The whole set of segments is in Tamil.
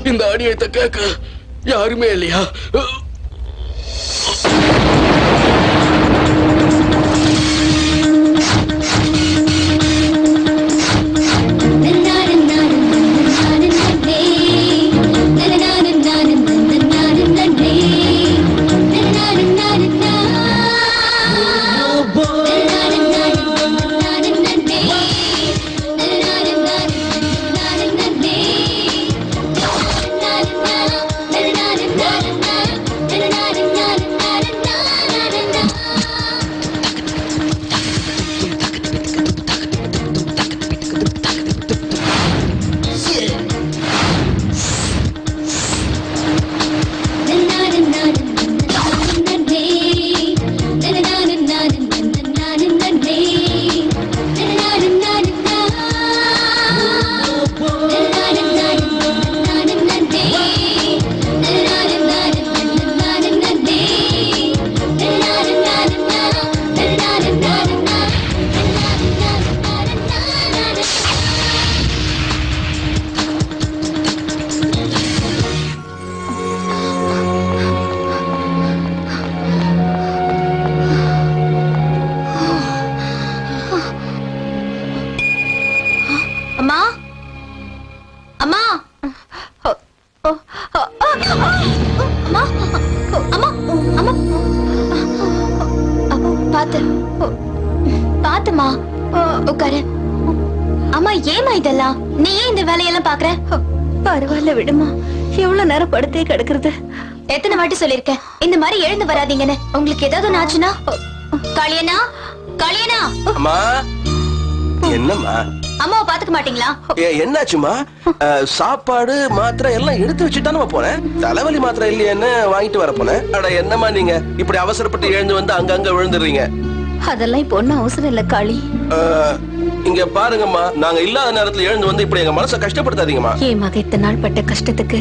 இந்த அடியத்தை கேட்க யாருமே இல்லையா? பாத்துமா உட்காரு. அம்மா ஏமா இதெல்லாம்? நீ ஏன் இந்த வேலையெல்லாம் பாக்குற? பரவாயில்ல விடுமா, எவ்வளவு நேரம் படுத்தே கிடக்குறது. எத்தனை வாட்டி சொல்லிருக்கேன் இந்த மாதிரி எழுந்து வராதீங்கன்னு. உங்களுக்கு ஏதாவது ஆச்சுன்னா? காளியனா, காளியனா. அம்மா என்னம்மா? அம்மாவை பாத்துக்க மாட்டீங்களா? என்னாச்சுமா? சாப்பாடு மாத்திரை எல்லாம் எடுத்து வச்சுட்டானு போனேன். தலைவலி மாத்திரை இல்லையேன்னு வாங்கிட்டு வர போனேன். அட என்னம்மா நீங்க இப்படி அவசரப்பட்டு எழுந்து வந்து அங்கங்க விழுந்துடுறீங்க. அதெல்லாம் இப்ப ஒன்னும் அவசரம் இல்ல காளி. இங்க பாருங்கம்மா, நாங்க இல்லாத நேரத்துல எழுந்து வந்து இப்படி எங்க மனசை கஷ்டப்படுத்தாதீங்கம்மா. என் மக இத்தனை நாள் பட்ட கஷ்டத்துக்கு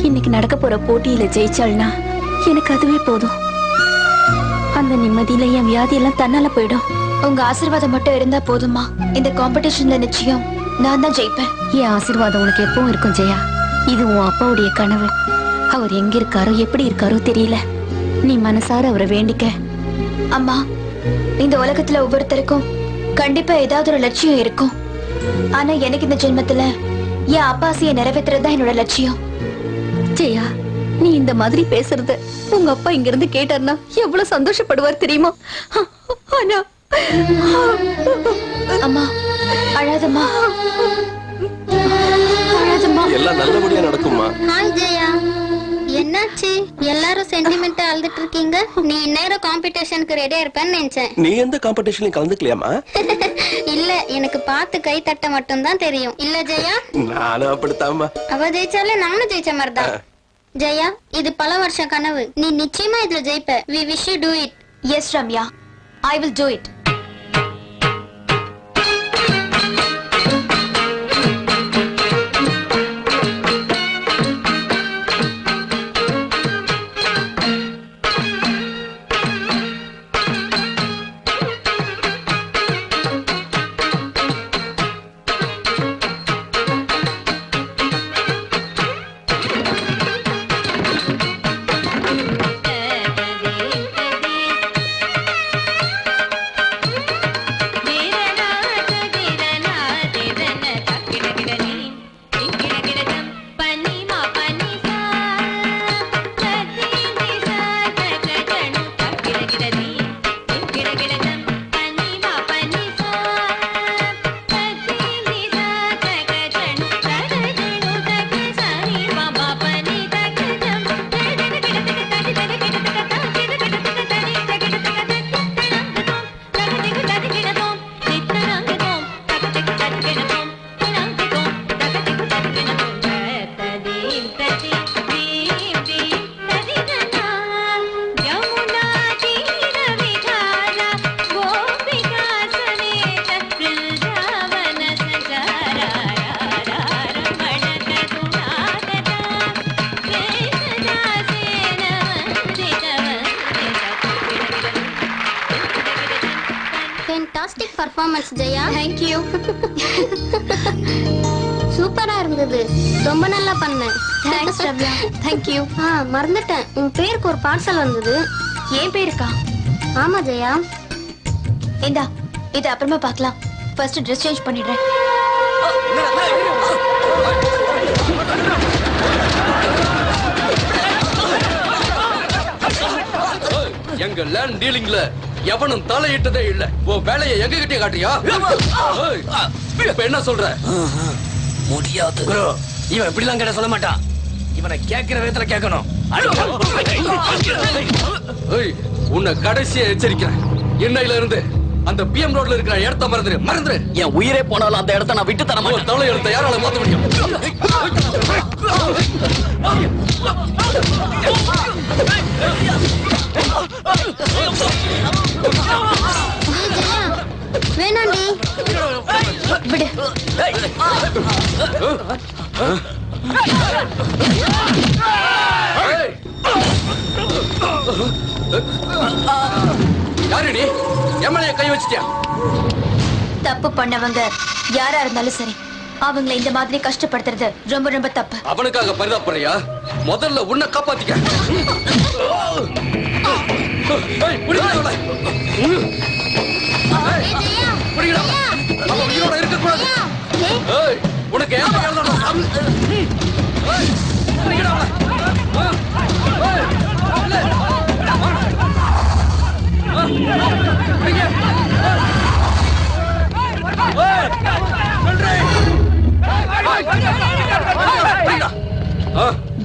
இன்னைக்கு நடக்க போற போட்டியில ஜெயிச்சாள்னா எனக்கு அதுவே போதும். அந்த நிம்மதியில என் வியாதி எல்லாம் தன்னால போயிடும். உங்க ஆசீர்வாதம் மட்டும் இருந்தா போதுமா? இந்த காம்படிஷன்ல நிச்சயம் நான் தான் ஜெயிப்பேன். என் ஆசீர்வாதம் உனக்கு எப்பவும் இருக்கும் ஜெயா. இது உன் அப்பாவுடைய கனவு. அவர் எங்க இருக்காரோ எப்படி இருக்காரோ தெரியல. நீ மனசார அவரை வேண்டிக்க. அம்மா, இந்த உலகத்துல ஒவ்வொருத்தருக்கும் கண்டிப்பா ஏதாவது ஒரு லட்சியம் இருக்கும். ஆனா எனக்கு இந்த ஜென்மத்துல என் அப்பாசியை நிறைவேற்றுறதுதான் என்னோட லட்சியம். ஜெயா, நீ இந்த மாதிரி பேசுறத உங்க அப்பா இங்க இருந்து கேட்டார்னா எவ்வளவு சந்தோஷப்படுவார் தெரியுமா? ஆனா அம்மா, அழாதம்மா, அழாதம்மா. எல்லாம் நல்லபடியா நடக்கும்மா. ஹாய் ஜெயா, என்னாச்சு? எல்லாரும் சென்டிமெண்டா அழுதுட்டு இருக்கீங்க. நீ இந்நேரம் காம்படிஷனுக்கு ரெடியா இருப்பேன்னு நினைச்சேன். நீ எந்த காம்படிஷன்லயும் கலந்துக்கலையாமா? இல்ல, எனக்கு பார்த்து கை தட்ட மட்டும் தான் தெரியும். இல்ல ஜெயா? நானும் அப்படித்தாம்மா. அவ ஜெயிச்சாலே நானும் ஜெயிச்ச மாதிரிதான். ஜெயா, இது பல வருஷ கனவு. நீ நிச்சயமா இதுல ஜெயிப்ப. We wish you do it. Yes, Ramya, I will do it. Fantastic performance Jaya. Thank you. சூப்பரா இருந்தது. ரொம்ப நல்லா பண்ண. Thanks, Ramya. Thank you. மறந்துட்டேன். உன் பேருக்கு ஒரு பார்சல் வந்தது. ஏன் பேருக்கா? ஆமா ஜெயா. இந்தா, இது அப்புறமா பார்க்கலாம். ஃபர்ஸ்ட் ட்ரெஸ் சேஞ்ச் பண்ணிடுறேன். எங்க லேண்ட் டீலிங்ல எவனும் தலையிட்டதே இல்ல. உன் வேலையை எங்க கிட்டே காட்டியா? இப்ப என்ன சொல்ற? முடியாது ப்ரோ. இவன் இப்படிலாம் கேட்ட சொல்ல மாட்டான். இவனை கேட்கிற விதத்துல கேட்கணும். உன்னை கடைசியா எச்சரிக்கிறேன். இன்னையில இருந்து அந்த பிஎம் ரோட்ல இருக்கிற இடத்த மறந்துரு. என் உயிரே போனாலும் அந்த இடத்த நான் விட்டு தர மாட்டேன். தலை எடுத்த யாரால மாத்த முடியும்? வேணாண்டி. விடு. யாரு நீ? எம்எல்ஏ கை வச்சிட்டியா? தப்பு பண்ணவங்க யாரா இருந்தாலும் சரி, அவங்களை இந்த மாதிரி கஷ்டப்படுத்துறது ரொம்ப ரொம்ப தப்பு. அவனுக்காக பரிதாபப்படுறியா? முதல்ல உன்னை காப்பாத்திக்க. உயிரோட இருக்கக்கூடாது. உனக்கு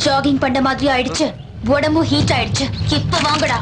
ஜாகிங் பண்ண மாதிரி ஆயிடுச்சு. உடம்பு ஹீட் ஆயிடுச்சு. இப்ப வாங்கடா.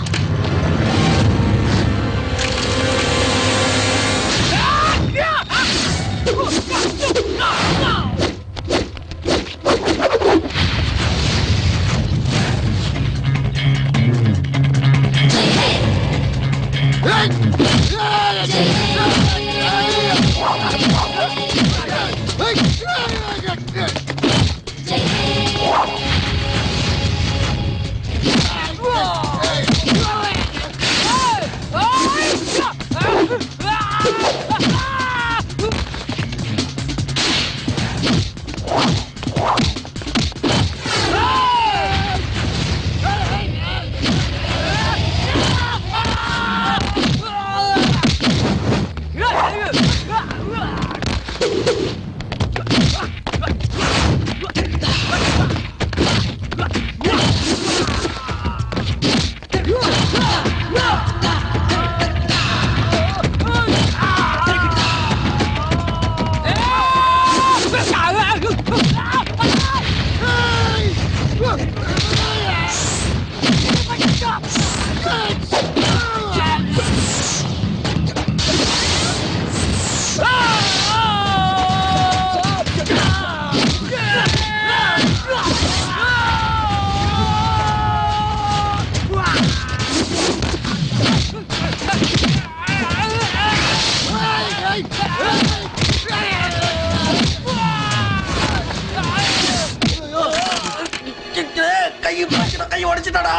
கை உடைச்சிட்டாடா.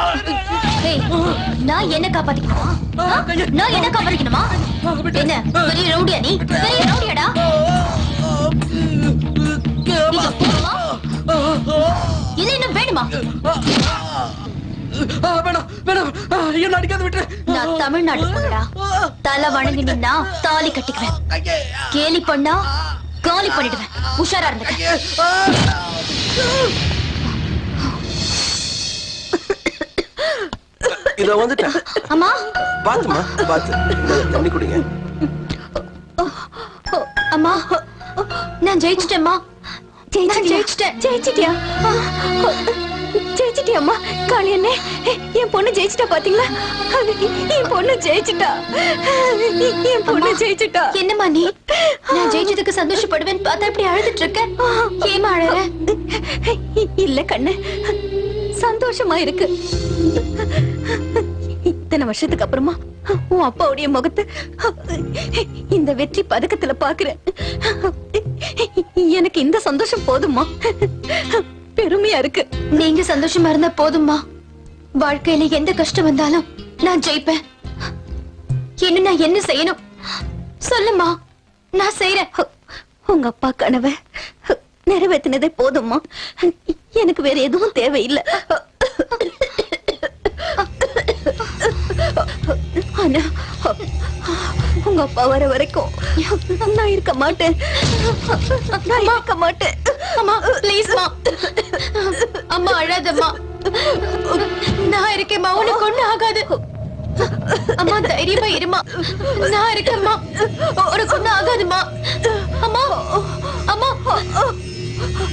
ஏய், நான் என்ன காப்பாத்திக்கணுமா? நான் என்ன காப்பாத்திக்கணுமா? என்ன பெரிய ரவுடியா நீ? பெரிய ரவுடியாடா? இது போதுமா? இல்ல இன்னும் வேணுமா? வேணாம் வேணாம், என்ன அடிக்காத விட்டு. நான் தமிழ்நாடு பொண்ணுடா. தலை வணங்கி நின்னா தாலி கட்டிக்குவேன். கேலி பண்ணா காலி பண்ணிடுவேன். உஷாரா இருந்துக்க. இத வந்துட்டேன். அம்மா பாத்துமா பாத்து. இந்த தண்ணி குடிங்க. அம்மா நான் ஜெயிச்சிட்டேம்மா. ஜெயிச்சிட்டியா? ஜெயிச்சிட்டியாம்மா? காளியண்ணே, என் பொண்ணு ஜெயிச்சிட்டா பாத்தீங்களா? என் பொண்ணு ஜெயிச்சிட்டா. என் பொண்ணு ஜெயிச்சிட்டா. என்னம்மா நீ? நான் ஜெயிச்சதுக்கு சந்தோஷப்படுவேன் பார்த்தா இப்படி அழுதுட்டு இருக்க. ஏமா அழற? இல்ல கண்ணு, சந்தோஷமா இருக்கு. இத்தனை வருஷத்துக்கு அப்புறமா உன் அப்பாவுடைய முகத்தை இந்த வெற்றி பதக்கத்துல பாக்குறேன். எனக்கு இந்த சந்தோஷம் போதுமா? பெருமையா இருக்கு. நீங்க சந்தோஷமா இருந்தா போதும்மா. வாழ்க்கையில எந்த கஷ்டம் வந்தாலும் நான் ஜெயிப்பேன். இன்னும் நான் என்ன செய்யணும் சொல்லுமா, நான் செய்யறேன். உங்க அப்பா கனவை நிறைவேற்றினதே போதும்மா. எனக்கு வேற எதுவும் தேவையில்லை. ஆனா உங்க அப்பா வர வரைக்கும் நான் இருக்க மாட்டேன். நான் இருக்க மாட்டேன். அம்மா ப்ளீஸ்மா. அம்மா அழாதம்மா. நான் இருக்கேம்மா, உனக்கு ஒண்ணு ஆகாது. அம்மா தைரியமா இருமா. நான் இருக்கேம்மா, உனக்கு ஒண்ணு ஆகாதுமா. அம்மா அம்மா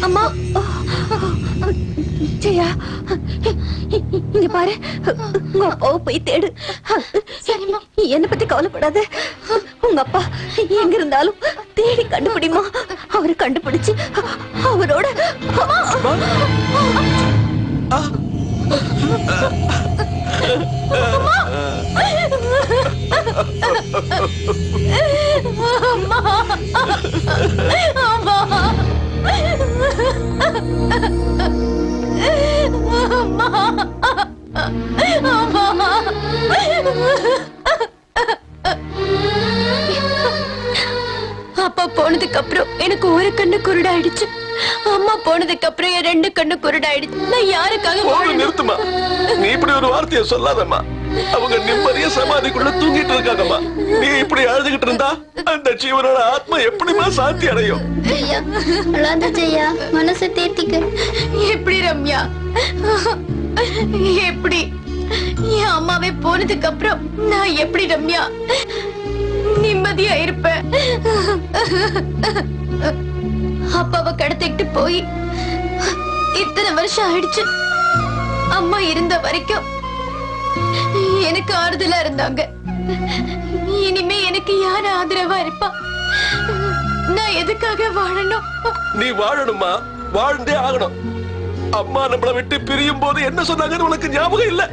அம்மா ஜெயா, இங்க பாரு, உங்க அப்பாவை போய் தேடு. சரிம்மா. என்ன பத்தி கவலைப்படாத. உங்க அப்பா எங்க இருந்தாலும் தேடி கண்டுபிடிமா. அவரை கண்டுபிடிச்சு அவரோட அப்பா போனதுக்கு அப்புறம் எனக்கு ஒரு கண்ணு குருடாயிடுச்சு. அம்மா போனதுக்கு அப்புறம் என் ரெண்டு கண்ணு குருடாயிடுச்சு. நான் யாருக்காக வாழணும்? நிறுத்துமா, நீ இப்படி ஒரு வார்த்தையை சொல்லாதம்மா. அவங்க நிம்மதியா சமாதிக்குள்ள தூங்கிட்டு இருக்காங்கம்மா. நீ இப்படி அழுதுகிட்டு இருந்தா அந்த ஜீவனோட ஆத்மா எப்படிமா சாந்தி அடையும்? ஜெயா அழாத ஜெயா, மனசை தேத்திக்க. எப்படி ரம்யா, எப்படி என் அம்மாவே போனதுக்கு அப்புறம் நான் எப்படி ரம்யா நிம்மதியா இருப்பேன்? அப்பாவை கடத்திட்டு போய் இத்தனை வருஷம் ஆயிடுச்சு. அம்மா இருந்த வரைக்கும் எனக்கு ஆறுதலா இருந்தாங்க. இனிமே எனக்கு யார் ஆதரவா இருப்பா? நான் எதுக்காக வாழணும்? நீ வாழணுமா, வாழ்ந்தே ஆகணும். அம்மா நம்மளை விட்டு பிரியும் போது என்ன சொன்னாங்கன்னு உனக்கு ஞாபகம் இல்ல?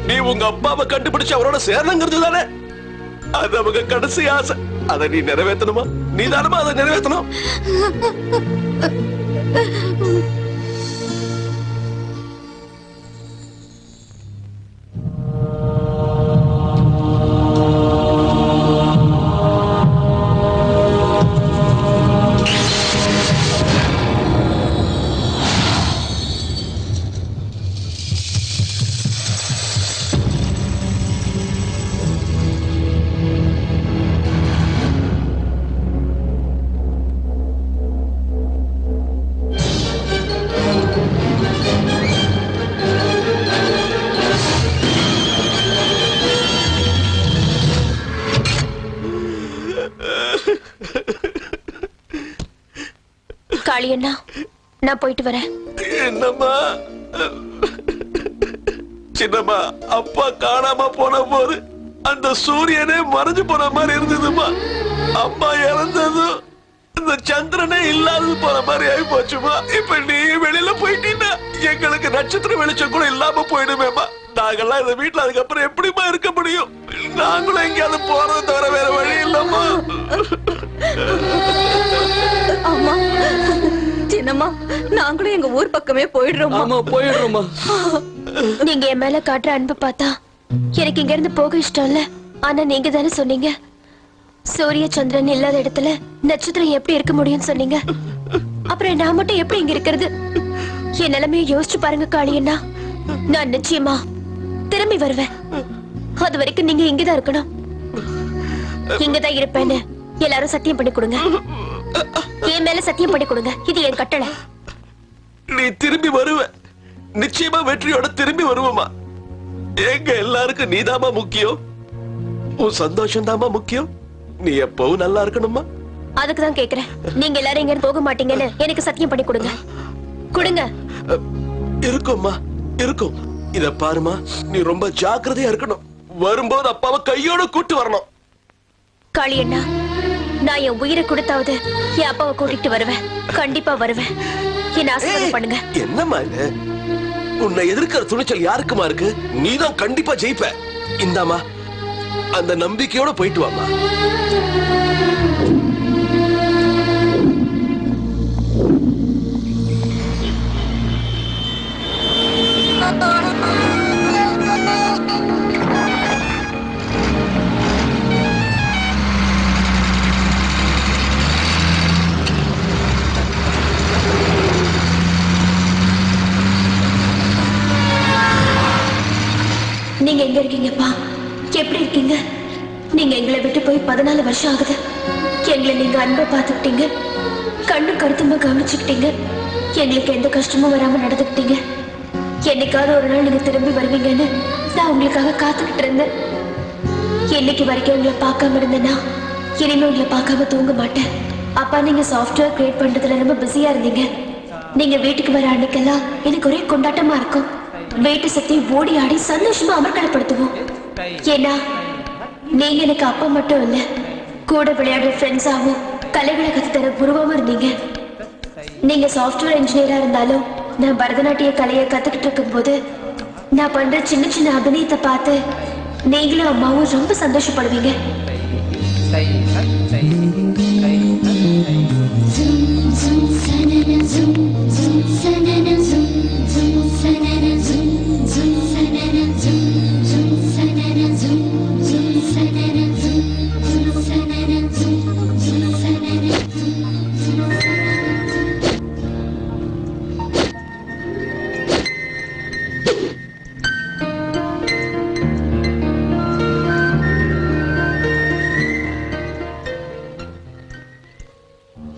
நீ உங்க அப்பாவை கண்டுபிடிச்சு அவரோட சேரணுங்கிறது தானே அது அவங்க கடைசி ஆசை. அதை நீ நிறைவேற்றணுமா? நீ தானமா அதை நிறைவேற்றணும். காளியண்ணா, நான் போயிட்டு வரேன். என்னம்மா சின்னம்மா, அப்பா காணாம போன போது அந்த சூரியனே மறைஞ்சு போன மாதிரி இருந்ததுமா. அம்மா இறந்ததும் இந்த சந்திரனே இல்லாதது போன மாதிரி ஆகி போச்சுமா. இப்ப நீ வெளியில போயிட்டீன்னா எங்களுக்கு நட்சத்திர வெளிச்சம் கூட இல்லாம போயிடுமேமா. நாங்கெல்லாம் இந்த வீட்டுல அதுக்கப்புறம் எப்படிமா இருக்க முடியும்? நாங்களும் எங்கேயாவது போறது தவிர வேற வழி இல்லம்மா. அம்மா, சின்ன அண்ணம்மா நாங்களும் எங்க ஊர் பக்கமே போயிடுறோம். ஆமா போயிடுறோமா. நீங்க என் மேல காட்டுற அன்பு பார்த்தா எனக்கு இங்க இருந்து போக இஷ்டம் இல்ல. ஆனா நீங்க தானே சொன்னீங்க சூரிய சந்திரன் இல்லாத இடத்துல நட்சத்திரம் எப்படி இருக்க முடியும்னு சொன்னீங்க. அப்புறம் நான் மட்டும் எப்படி இங்க இருக்கிறது? என் நிலைமையை யோசிச்சு பாருங்க காளியண்ணா. நான் நிச்சயமா திரும்பி வருவேன். அது வரைக்கும் நீங்க இங்கதான் இருக்கணும். இங்கதான் இருப்பேன்னு எல்லாரும் சத்தியம் பண்ணி கொடுங்க. என் மேல சத்தியம் பண்ணி கொடுங்க. இது என் கட்டளை. நீ திரும்பி வருவ. நிச்சயமா வெற்றியோட திரும்பி வருவமா. எங்க எல்லாருக்கும் நீதாமா முக்கியம். உன் சந்தோஷம் தாமா முக்கியம். நீ எப்பவும் நல்லா இருக்கணுமா. அதுக்குதான் கேக்குறேன். நீங்க எல்லாரும் இங்க போக மாட்டீங்கன்னு எனக்கு சத்தியம் பண்ணி கொடுங்க. கொடுங்க. இருக்கும்மா இருக்கும். இத பாருமா, நீ ரொம்ப ஜாக்கிரதையா இருக்கணும். வரும்போது அப்பாவை கையோட கூட்டு வரணும். காளியண்ணா, நான் என் உயிரை கொடுத்தாவது என் அப்பாவை கூட்டிட்டு வருவேன். கண்டிப்பா வருவேன். என்ன ஆசீர்வாதம் பண்ணுங்க. என்னம்மா இது? உன்னை எதிர்க்கிற துணிச்சல் யாருக்குமா இருக்கு? நீதான் கண்டிப்பா ஜெயிப்ப. இந்தாமா, அந்த நம்பிக்கையோட போயிட்டு வாமா. நீங்க எங்க இருக்கீங்கப்பா? எப்படி இருக்கீங்க? நீங்க எங்களை விட்டு போய் 14 வருஷம் ஆகுது. எங்களை நீங்க அன்பை பார்த்துக்கிட்டீங்க, கண்ணு கருத்துமா கவனிச்சுக்கிட்டீங்க, எங்களுக்கு எந்த கஷ்டமும் வராம நடந்துக்கிட்டீங்க. என்னைக்காவது ஒரு நாள் நீங்க திரும்பி வருவீங்கன்னு நான் உங்களுக்காக காத்துக்கிட்டு இருந்தேன். என்னைக்கு வரைக்கும் உங்களை பார்க்காம இருந்தேன்னா இனிமே உங்களை பார்க்காம தூங்க மாட்டேன். அப்பா நீங்க சாஃப்ட்வேர் கிரியேட் பண்றதுல ரொம்ப பிஸியா இருந்தீங்க. நீங்க வீட்டுக்கு வர அன்னைக்கெல்லாம் எனக்கு ஒரே கொண்டாட்டமா இருக்கும். வீட்டு சத்தி ஓடி ஆடி சந்தோஷமா அமர்க்கலப்படுத்துவோம். ஏன்னா நீங்க எனக்கு அப்பா மட்டும் இல்ல, கூட விளையாடுற ஃப்ரெண்ட்ஸாவும் கலைகளை கத்து தர குருவாவும் இருந்தீங்க. நீங்க சாஃப்ட்வேர் இன்ஜினியரா இருந்தாலும் நான் பரதநாட்டிய கலையை கத்துக்கிட்டு இருக்கும் போது நான் பண்ற சின்ன சின்ன அபிநயத்தை பார்த்து நீங்களும் அம்மாவும் ரொம்ப சந்தோஷப்படுவீங்க.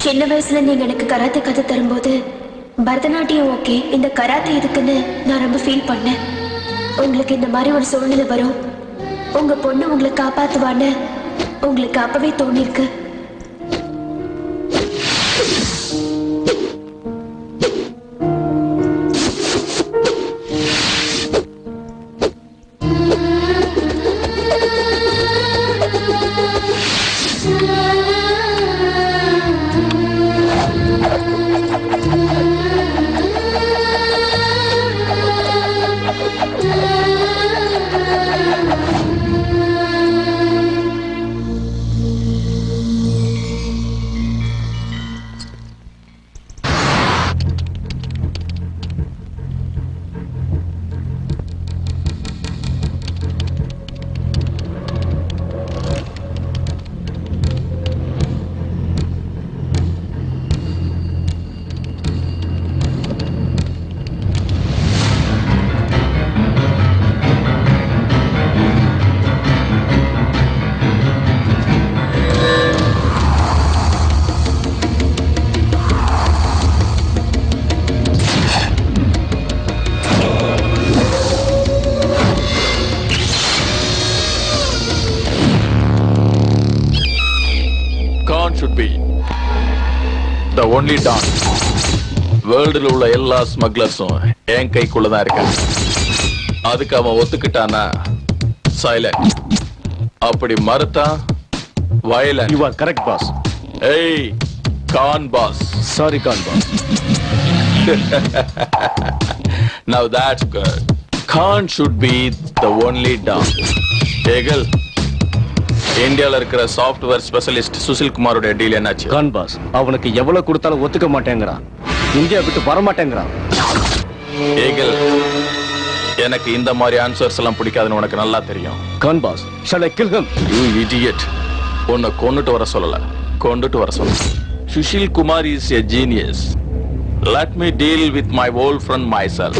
சின்ன வயசுல நீங்க எனக்கு கராத்தே கத்து தரும்போது பரதநாட்டியம் ஓகே, இந்த கராத்தே எதுக்குன்னு நான் ரொம்ப ஃபீல் பண்ணேன். உங்களுக்கு இந்த மாதிரி ஒரு சூழ்நிலை வரும், உங்க பொண்ணு உங்களை காப்பாத்துவான்னு உங்களுக்கு அப்பவே தோணிருக்கு. should be the only don. வேர்ல்டுல உள்ள எல்லா ஸ்மக்லர்ஸும் என் கைக்குள்ளதான் இருக்காங்க. அதுக்கு அவன் ஒத்துக்கிட்டானா சைலண்ட், அப்படி மறுத்தா violent. You are correct, boss. Hey, Khan boss. Sorry, Khan boss. Now that's good. Khan should be the only don. Eagle, இந்தியால இருக்கிற சாஃப்ட்வேர் ஸ்பெஷலிஸ்ட் சுசில் குமாரோட டீல் என்னாச்சு? Khan boss, அவனுக்கு எவ்வளவு கொடுத்தாலும் ஒத்துக்க மாட்டேங்கிறான். இந்தியா விட்டு வரமாட்டேங்கிறான். ஏகல், எனக்கு இந்த மாதிரி ஆன்சர்ஸ் எல்லாம் பிடிக்காதுன்னு உனக்கு நல்லா தெரியும். Khan boss, shall I kill him? You idiot. உன்னை கொன்னுட்டு வர சொல்லல, கொண்டுட்டு வர சொல்ல. Sushil Kumar is a genius. Let me deal with my old friend myself.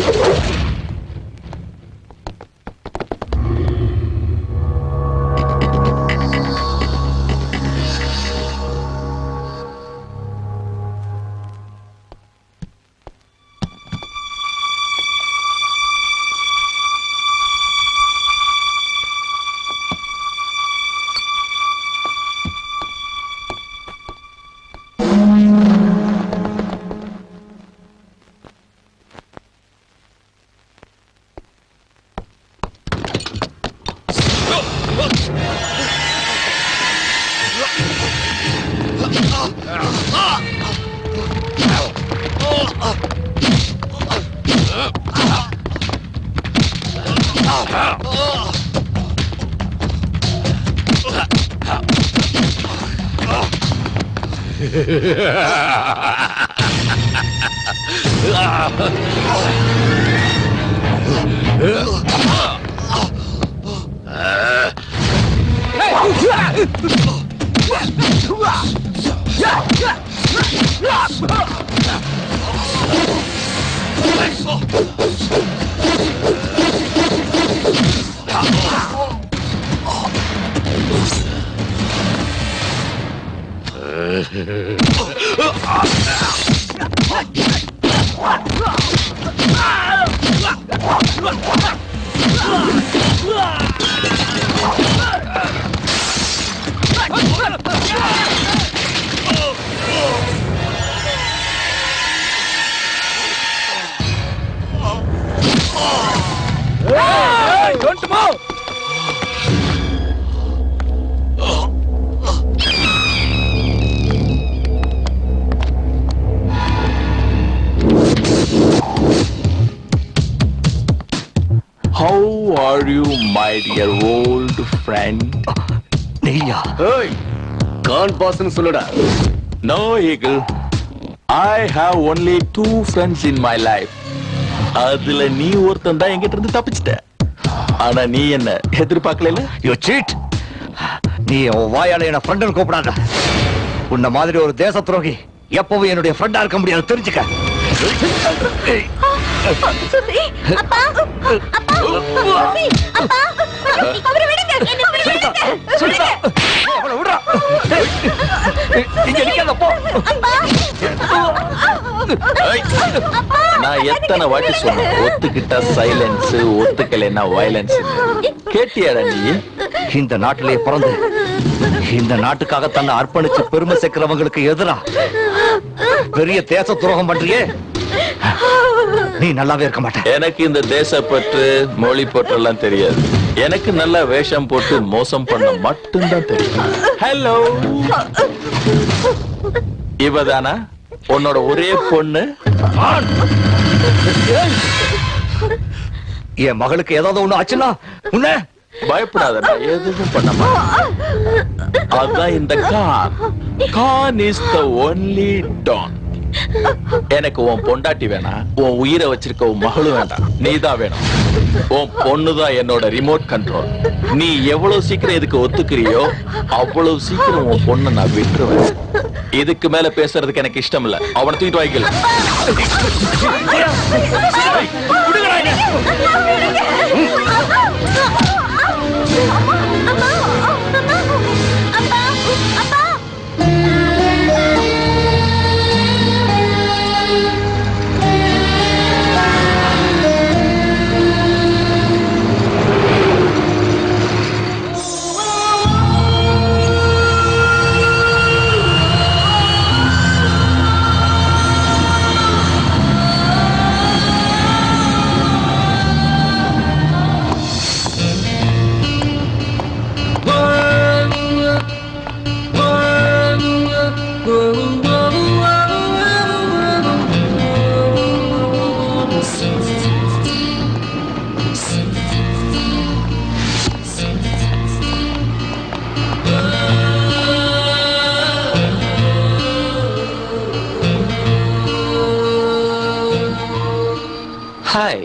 Don't move! How are you, my dear old friend? நீயா? ஏய், கான் பாஸ்னு சொல்லுடா. No, Eagle. I have only 2 friends in my life. அதுல நீ ஒருத்தன் தான் என்கிட்ட இருந்து தப்பிச்சிட்ட. ஆனா நீ என்ன எதிர்பார்க்கல? You cheat! நீ உன் வாயால என்ன ஃப்ரெண்ட்னு கூப்பிடாத. உன்ன மாதிரி ஒரு தேச துரோகி எப்பவும் என்னுடைய ஃப்ரெண்டா இருக்க முடியாது, தெரிஞ்சுக்க. சுசி, அப்பா, அப்பா, சுசி, அப்பா, அவரை விடுங்க, என்னை விடுங்க, சொல்லுடா. அவளை விடுடா. இங்க நிக்காத, போ. ஏய், நான் எத்தனை வாட்டி சொன்னேன், ஒத்துக்கிட்டா சைலன்ஸ், ஒத்துக்கலைன்னா வயலன்ஸ். கேட்டியாடா நீ? இந்த நாட்டிலே பிறந்து இந்த நாட்டுக்காக தன்னை அர்ப்பணிச்சு பெருமை சேர்க்கிறவங்களுக்கு எதிரா பெரிய தேச துரோகம் பண்றியே, நீ நல்லாவே இருக்க மாட்ட. எனக்கு இந்த தேசப்பற்று மொழி பற்று எல்லாம் தெரியாது. எனக்கு நல்ல வேஷம் போட்டு மோசம் பண்ண மட்டும்தான் தெரியும். ஹலோ, இவதானா உன்னோட ஒரே பொண்ணு? என் மகளுக்கு ஏதாவது ஒண்ணு ஆச்சுன்னா உன்ன பயப்படாத, நான் எதுவும் பண்ண மாட்டேன். அதான் இந்த Khan. Khan is the only don. எனக்கு உன் பொண்டாட்டி வேணாம், உன் உயிரை வச்சிருக்க உன் மகளும் வேண்டாம், நீதான் வேணும். உன் பொண்ணுதான் என்னோட ரிமோட் கண்ட்ரோல். நீ எவ்வளவு சீக்கிரம் இதுக்கு ஒத்துக்கிறியோ அவ்வளவு சீக்கிரம் உன் பொண்ணை நான் விட்டுருவேன். இதுக்கு மேல பேசுறதுக்கு எனக்கு இஷ்டம் இல்ல. அவனை தூக்கிட்டு வாய்க்கல. Hi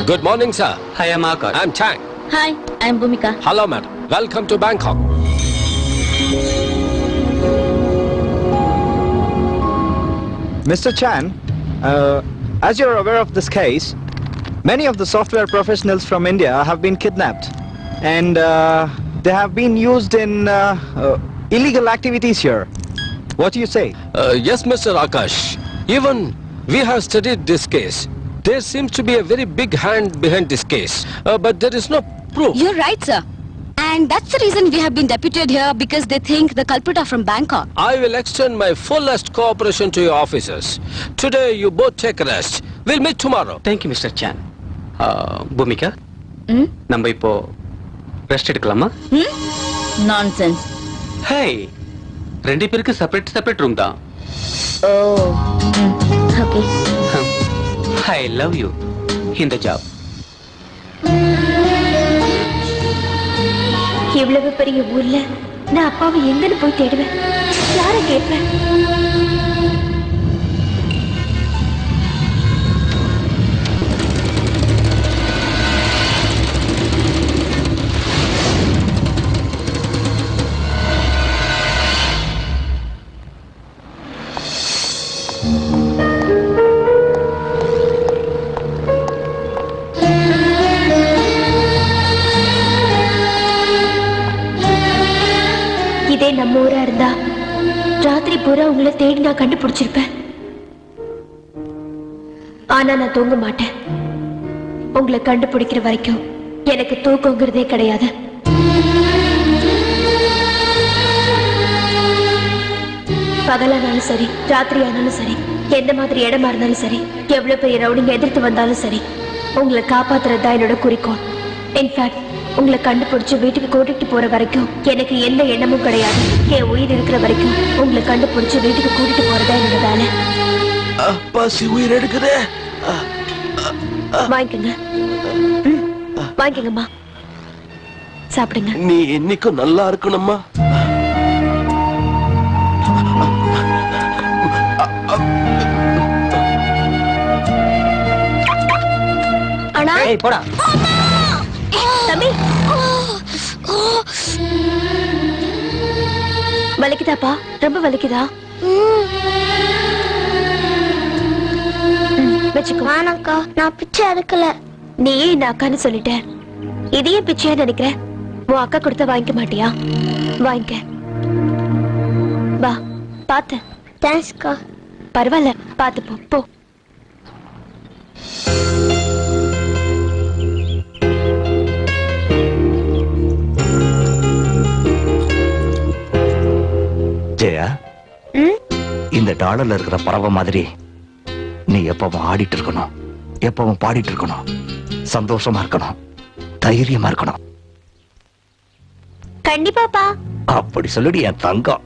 Good morning, sir. Hi I Akash I'm Chang. Hi I am Bhumika. Hello, madam. Welcome to Bangkok. Mr. Chan, as you're aware of this case, many of the software professionals from India have been kidnapped and they have been used in illegal activities here. What do you say? Yes, Mr. Akash. Even we have studied this case. There seems to be a very big hand behind this case, but there is no proof. You're right, sir. And that's the reason we have been deputed here, because they think the culprit are from Bangkok. I will extend my fullest cooperation to your officers. Today, you both take rest. We'll meet tomorrow. Thank you mister Chan. Bhoomika, நம்ம இப்போ ரெஸ்ட் எடுக்கலாமா? Nonsense. ஹேய், ரெண்டு பேருக்கு செப்பரேட் ரூம் தான். Oh. Okay. I love you இந்த ஜாப். இவ்வளவு பெரிய ஊர்ல நான் அப்பாவை எங்கன்னு போய் தேடுவேன்? யாரை கேட்பேன்? இதே நம்ம ஊரா இருந்தா ராத்திரி பூரா உங்களை தேடி நான் கண்டுபிடிச்சிருப்பேன். ஆனா நான் தூங்க மாட்டேன். உங்களை கண்டுபிடிக்கிற வரைக்கும் எனக்கு தூக்கங்கிறதே கிடையாது. பகலானாலும் சரி, ராத்திரி ஆனாலும் சரி, எந்த மாதிரி இடமா இருந்தாலும் சரி, எவ்வளவு பெரிய ரவுடிங்க எதிர்த்து வந்தாலும் சரி, உங்களை காப்பாத்துறதா என்னோட குறிக்கோள். இன்ஃபேக்ட் உங்களை கண்டுபிடிச்சு வீட்டுக்கு கூட்டிட்டு போற வரைக்கும் எனக்கு எந்த எண்ணமும் கிடையாது. என் உயிர் இருக்கிற வரைக்கும் உங்களை கண்டுபிடிச்சு வீட்டுக்கு கூட்டிட்டு போறதா என்னோட வேலை. பசி உயிர் எடுக்குதே. வாங்கிக்கங்க. வாங்கிக்கங்கம்மா, சாப்பிடுங்க. நீ என்னைக்கும் நல்லா இருக்கணும்மா. அண்ணா, ஏய் போடா. தம்பி, வலிக்குதாப்பா? ரொம்ப வலிக்குதா? வச்சுக்கோ. வானக்கா, நான் பிச்சை எடுக்கல. நீயே இந்த அக்கான்னு சொல்லிட்ட, இதையே பிச்சையா நினைக்கிற? உன் அக்கா கொடுத்த வாங்கிக்க மாட்டியா? வாங்கிக்க. வா, பாத்து. தேங்க்ஸ்க்கா. பரவாயில்ல, பாத்து போ. போ. ஜெயா, இந்த டாலர்ல இருக்கிற பறவை மாதிரி நீ எப்பவும் ஆடிட்டு இருக்கணும், எப்பவும் பாடிட்டு இருக்கணும், சந்தோஷமா இருக்கணும், தைரியமா இருக்கணும். கண்டிப்பாப்பா. அப்படி சொல்லுடி என் தங்கம்.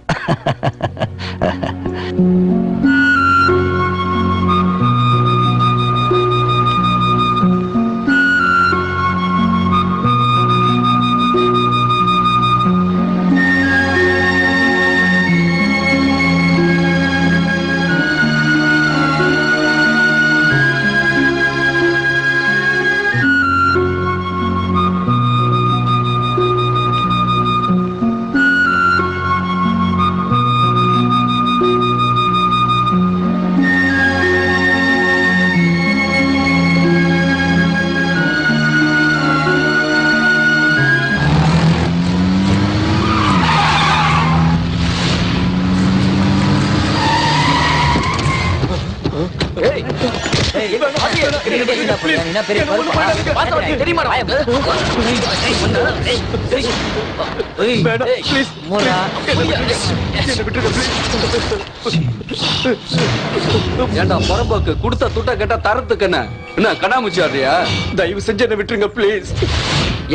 ஏண்டா பரம்போக்கு கொடுத்த துட்ட கேட்டா தரத்துக்கு என்ன கண்ணாமூச்சி ஆடுறியா? தயவு செஞ்சு என்ன விட்டுருங்க ப்ளீஸ்.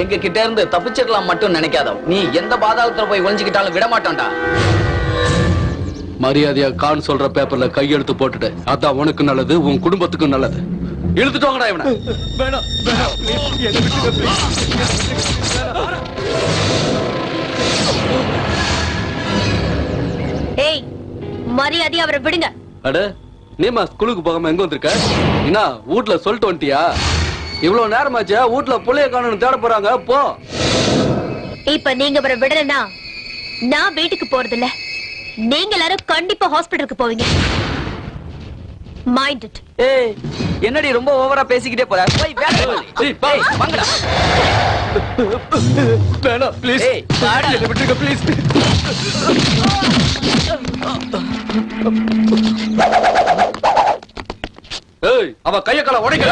எங்க கிட்ட இருந்து தப்பிச்சிடலாம் மட்டும் நினைக்காத. நீ எந்த பாதாளத்துல போய் ஒளிஞ்சுக்கிட்டாலும் விட மாட்டோம்டா. மரியாதையா கான் சொல்ற பேப்பர்ல கையெழுத்து போட்டுட்டு, அதான் உனக்கு நல்லது, உன் குடும்பத்துக்கும் நல்லது. இழுத்துட்டோங்கடா இவனை. வேணாம் வேணாம் ப்ளீஸ், என்ன விட்டுருங்க ப்ளீஸ். ஏய், மரியாதையா அவரை விடுங்க. அட நீமா ஸ்கூலுக்கு போகாம எங்க வந்திருக்க? என்ன வீட்ல சொல்லிட்டு வந்துட்டியா? இவ்வளவு நேரமாச்சா வீட்ல புள்ளைய காணோம்னு தேட போறாங்க. போ. இப்ப நீங்க வர விடலனா நான் வீட்டுக்கு போறது இல்ல. நீங்க எல்லாரும் கண்டிப்பா ஹாஸ்பிடலுக்கு போவீங்க. Mind it. ஏய் என்னடி ரொம்ப ஓவரா பேசிக்கிட்டே போற? போய் வேலைய பாரு. ஏய், பா. ஏய், வாங்கடா. வேணாம் ப்ளீஸ். ஏய் வாடா. என்ன விட்டுருங்க ப்ளீஸ். ஏய் அவ கைய கால உடைக்க.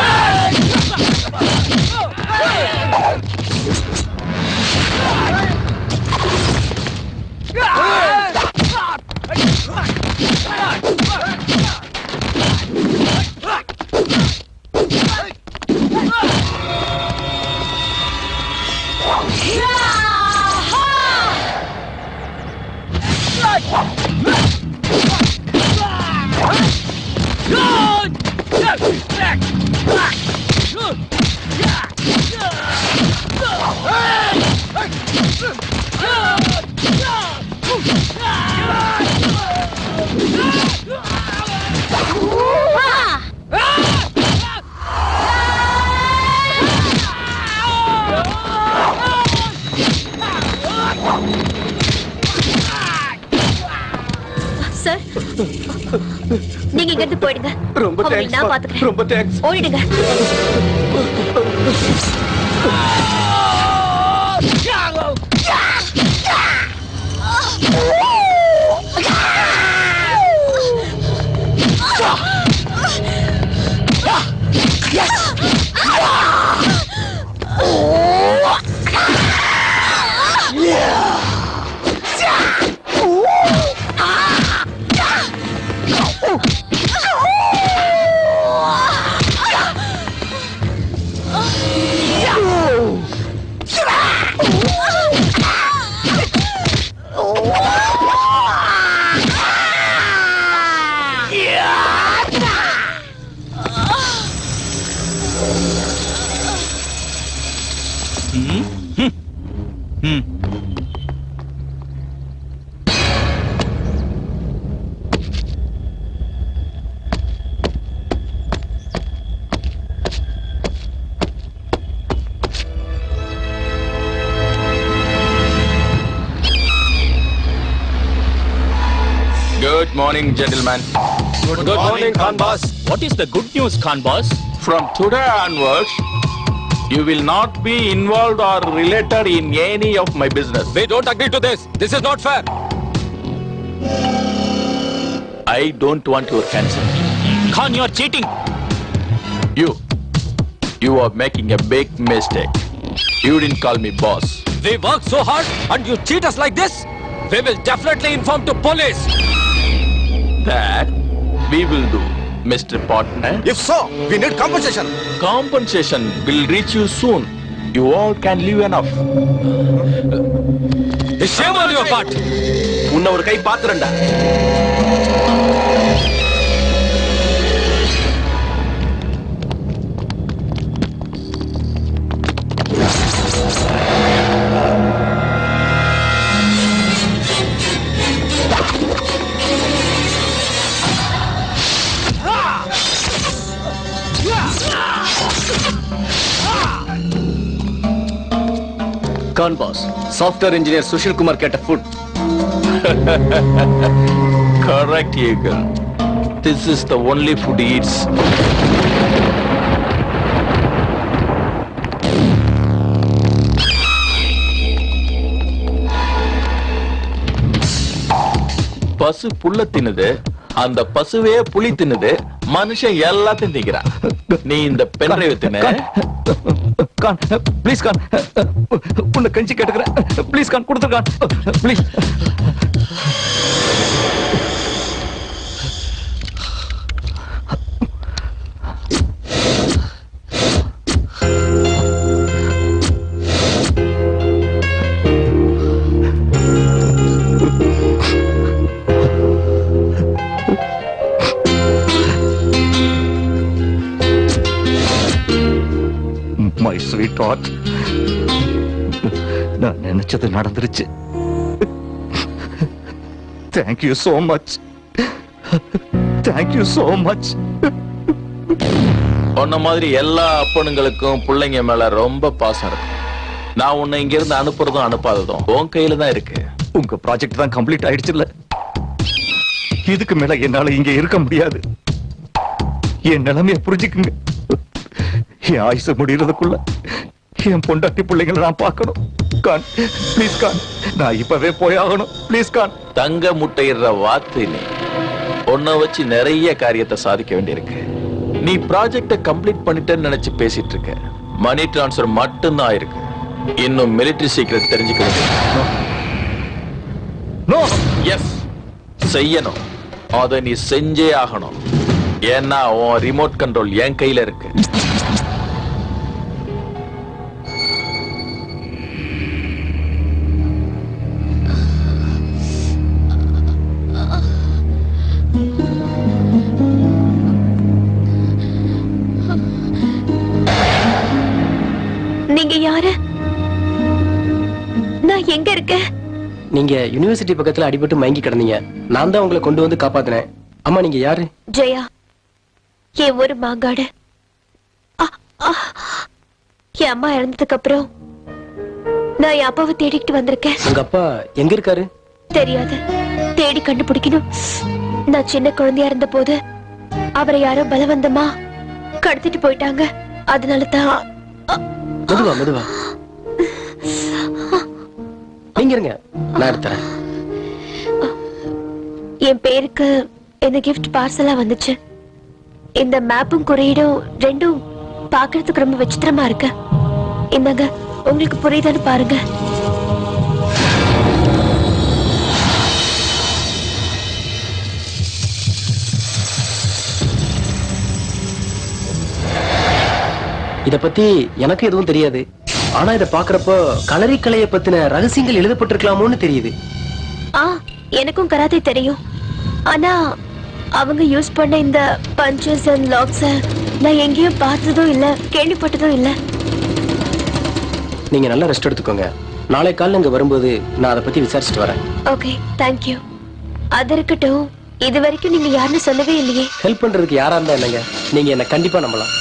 சார், நீங்க இங்க இருந்து போயிடுங்க. ரொம்ப அவங்களை தேங்க்ஸ். நான் பாத்துக்கிறேன். ரொம்ப thanks. ஓடிடுங்க. Good morning, gentlemen. Good morning, Khan boss. What is the good news, Khan boss? From today onwards, you will not be involved or related in any of my business. We don't agree to this. This is not fair. I don't want your consent. Khan, you are cheating. You are making a big mistake. You didn't call me boss. We work so hard and you cheat us like this? We will definitely inform to police. That we will do, Mr. Partner. If so, we need compensation. Compensation will reach you soon. You all can live enough. The shame on your part. உன்னை ஒரு கை பாத்துறேன்டா. Khan boss, software engineer Sushil Kumar கேட்ட food. Correct, Eagle. This is the only food he eats. பசு புல்ல தின்னுது, அந்த பசுவே புலி தின்னுது, மனுஷன் எல்லாத்தையும் திங்கிறான். நீ இந்த பென்ட்ரைவ் தின்னு. கான் ப்ளீஸ் கான், உன்னை கஞ்சி கேட்டுக்கிறேன். ப்ளீஸ் கான் கொடுத்துரு கான், ப்ளீஸ். My sweetheart, நான் நினைச்சது நடந்துருச்சு. Thank you so much. Thank you so much. உன்ன மாதிரி எல்லா அப்பனுங்களுக்கும் பிள்ளைங்க மேல ரொம்ப பாசம் இருக்கும். நான் உன்னை இங்க இருந்து அனுப்புறதும் அனுப்பாததும் உன் கையில தான் இருக்கு. உங்க ப்ராஜெக்ட் தான் கம்ப்ளீட் ஆயிடுச்சுல்ல, இதுக்கு மேல என்னால இங்க இருக்க முடியாது. என் நிலைமைய புரிஞ்சுக்குங்க. என் ஆயுசு முடியறதுக்குள்ள என் பொண்டாட்டி பிள்ளைங்களை நான் பார்க்கணும். கான் ப்ளீஸ் கான், நான் இப்பவே போயாகணும். ப்ளீஸ் கான். தங்க முட்டையிடுற வார்த்தை நீ. உன்னை வச்சு நிறைய காரியத்தை சாதிக்க வேண்டியிருக்கு. நீ ப்ராஜெக்ட கம்ப்ளீட் பண்ணிட்டேன்னு நினைச்சு பேசிட்டு இருக்க. மணி டிரான்ஸ்ஃபர் மட்டும்தான் ஆயிருக்கு. இன்னும் மிலிட்டரி சீக்ரெட் தெரிஞ்சுக்க வேண்டியது. நோ. எஸ், செய்யணும். அதை நீ செஞ்சே ஆகணும். ஏன்னா உன் ரிமோட் கண்ட்ரோல் என் கையில இருக்கு. நீங்க யாரு? நான் எங்க இருக்கேன்? நீங்க யுனிவர்சிட்டி பக்கத்துல அடிபட்டு மயங்கி கிடந்தீங்க. நான் தான் உங்களை கொண்டு வந்து காப்பாத்தினேன். அம்மா நீங்க யாரு? ஜெயா, என் ஒரு மாங்காடு. என் அம்மா இறந்ததுக்கு அப்புறம் நான் என் அப்பாவை தேடிக்கிட்டு வந்திருக்கேன். உங்க அப்பா எங்க இருக்காரு? தெரியாது, தேடி கண்டுபிடிக்கணும். நான் சின்ன குழந்தையா இருந்த போது அவரை யாரோ பலவந்தமா கடத்திட்டு போயிட்டாங்க. அதனால தான். மெதுவா மெதுவா. நீங்க இருங்க, நான் எடுத்துறேன். என் பேருக்கு இந்த கிஃப்ட் பார்சலா வந்துச்சு. இந்த மேப்பும் குறியீடும் ரெண்டும் பார்க்கிறதுக்கு ரொம்ப விசித்திரமா இருக்கு. இந்தாங்க, உங்களுக்கு புரியுதான்னு பாருங்க. இத பத்தி எனக்கு எதுவும் தெரியாது. ஆனா இத பாக்குறப்போ களரி கலையை பத்தின ரகசியங்கள் எழுதப்பட்டிருக்கலாமோன்னு தெரியுது. எனக்கும் கராத்தே தெரியும். ஆனா அவங்க யூஸ் பண்ண இந்த பஞ்சஸ் அண்ட் லாக்ஸ் நான் எங்கேயும் பார்த்ததும் இல்ல, கேள்விப்பட்டதும் இல்ல. நீங்க நல்லா ரெஸ்ட் எடுத்துக்கோங்க. நாளை காலையில இங்க வரும்போது நான் அதை பத்தி விசாரிச்சுட்டு வரேன். Okay, thank you. அது இருக்கட்டும், இது வரைக்கும் நீங்க யாருன்னு சொல்லவே இல்லையே. ஹெல்ப் பண்றதுக்கு யாரா இருந்தா என்னங்க, நீங்க என்ன கண்டிப்பா நம்பலாம்.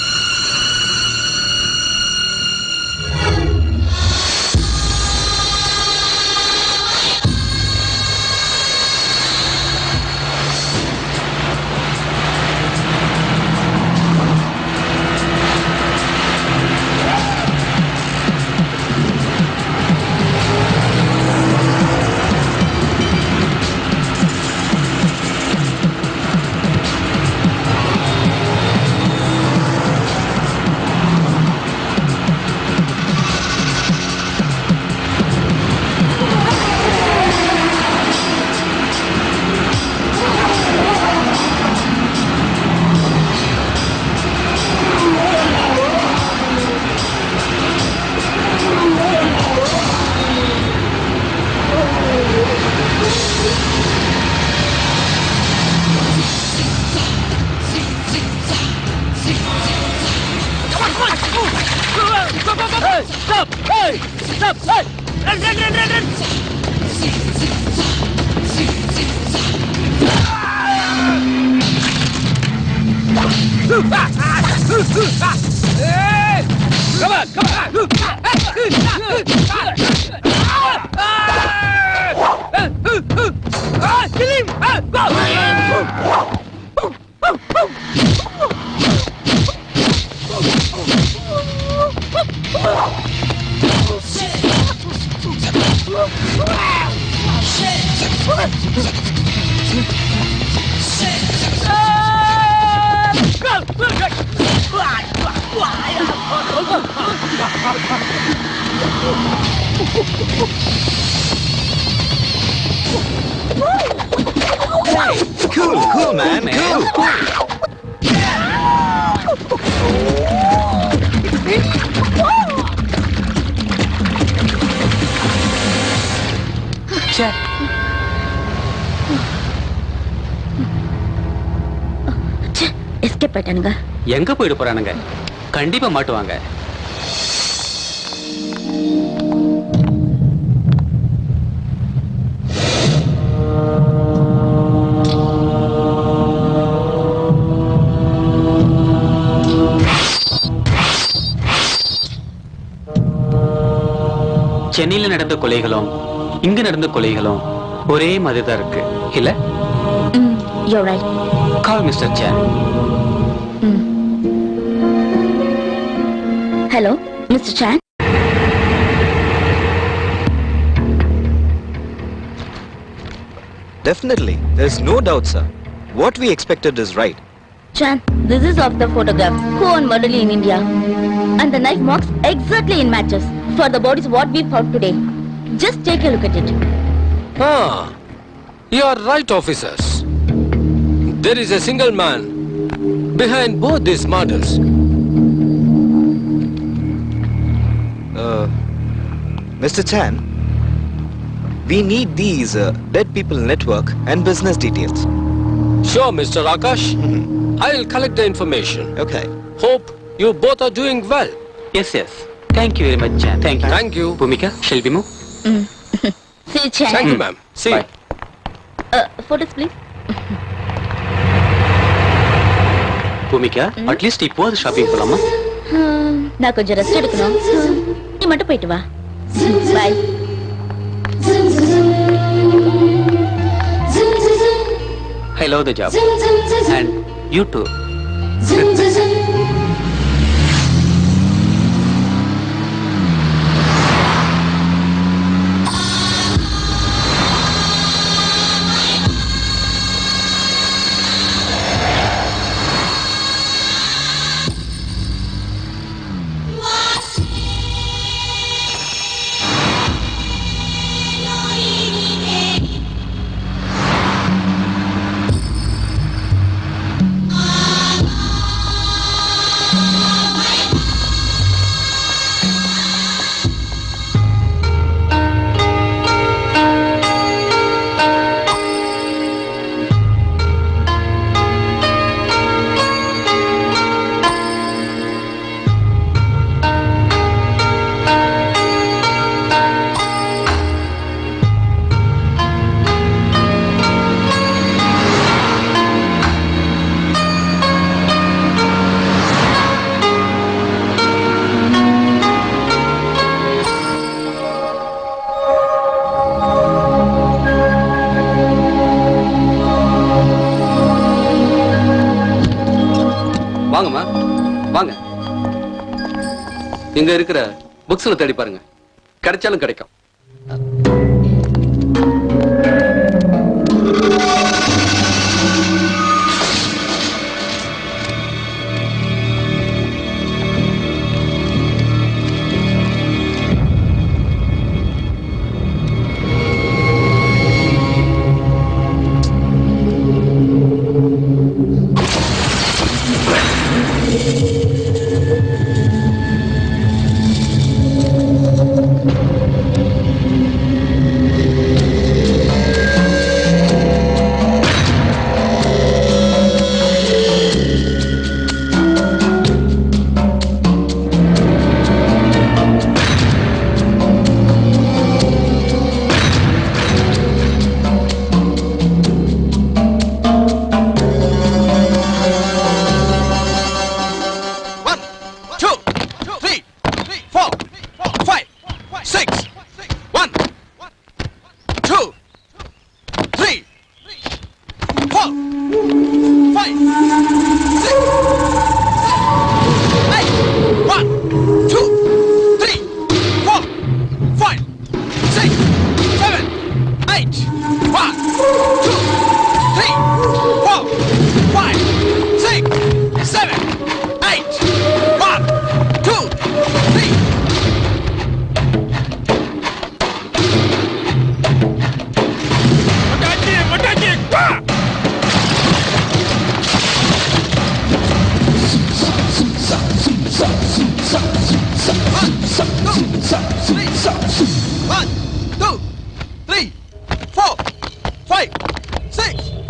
Cool, man. Cool. எஸ்கேப் ஆயிட்டானுங்க. எங்க போயிட்டு போறானுங்க? கண்டிப்பா மாட்டுவாங்க. சென்னையில நடந்த கொலைகளும் இங்க நடந்த கொலைகளும் ஒரே மாதிரி தான் இருக்கு இல்ல? You're right. Call mister Chan. Hello, Mr. Chan. Definitely. There's no doubt, sir. What we expected is right. Chan, this is of the photograph. Who on murder in India? And the knife marks exactly in matches for the bodies what we found today. Just take a look at it. Ah, you are right, officers. There is a single man behind both these murders. Mr. Chan, we need these dead people network and business details. Sure, Mr. Akash. I'll collect the information. Okay. Hope you both are doing well. Yes, yes. Thank you very much, Chan. Thank you. Thank you. Bhumika, shall we move? See, Chan. Thank you, ma'am. See. Bye. Photos, please. Bhoomika, at least இப்போ அது ஷாப்பிங் போலாமா? நான் கொஞ்சம் ரெஸ்ட் எடுக்கணும். நீ மட்டும் போயிட்டு வா. By. I love the job. And you too. வாங்கம்மா வாங்க. இங்க இருக்கிற புக்ஸ்ல தேடி பாருங்க, கிடைச்சாலும் கிடைக்கும்.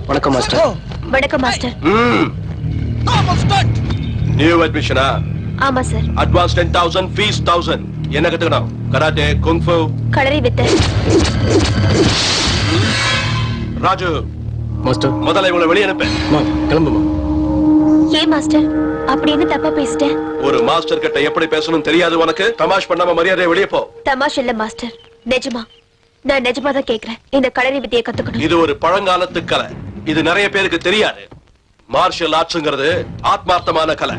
வணக்கம் மாஸ்டர். வணக்கம் மாஸ்டர். நியூ அட்மிஷனா? ஆமா சார். Advance 10,000, fees 1,000. என்ன கத்துக்கணும்? கராத்தே, குங்ஃபு, களரி வித்தை. ராஜு மாஸ்டர் முதல்ல இவங்களை வெளியே அனுப்பு. கிளம்புமா. ஏன் மாஸ்டர்? அப்படின்னு தப்பா பேசிட்டேன். ஒரு மாஸ்டர் கிட்ட எப்படி பேசணும் தெரியாது உனக்கு? தமாஷ் பண்ணாம மரியாதை வெளியே போ. தமாஷ் இல்ல மாஸ்டர், நிஜமா. நான் நிஜமா தான் கேக்குறேன். இந்த களரி வித்தையை கத்துக்கணும். இது ஒரு பழங்காலத்து கலை. இது நிறைய பேருக்கு தெரியாது. மார்ஷல் ஆர்ட்ஸ்ங்கிறது ஆத்மார்த்தமான கலை.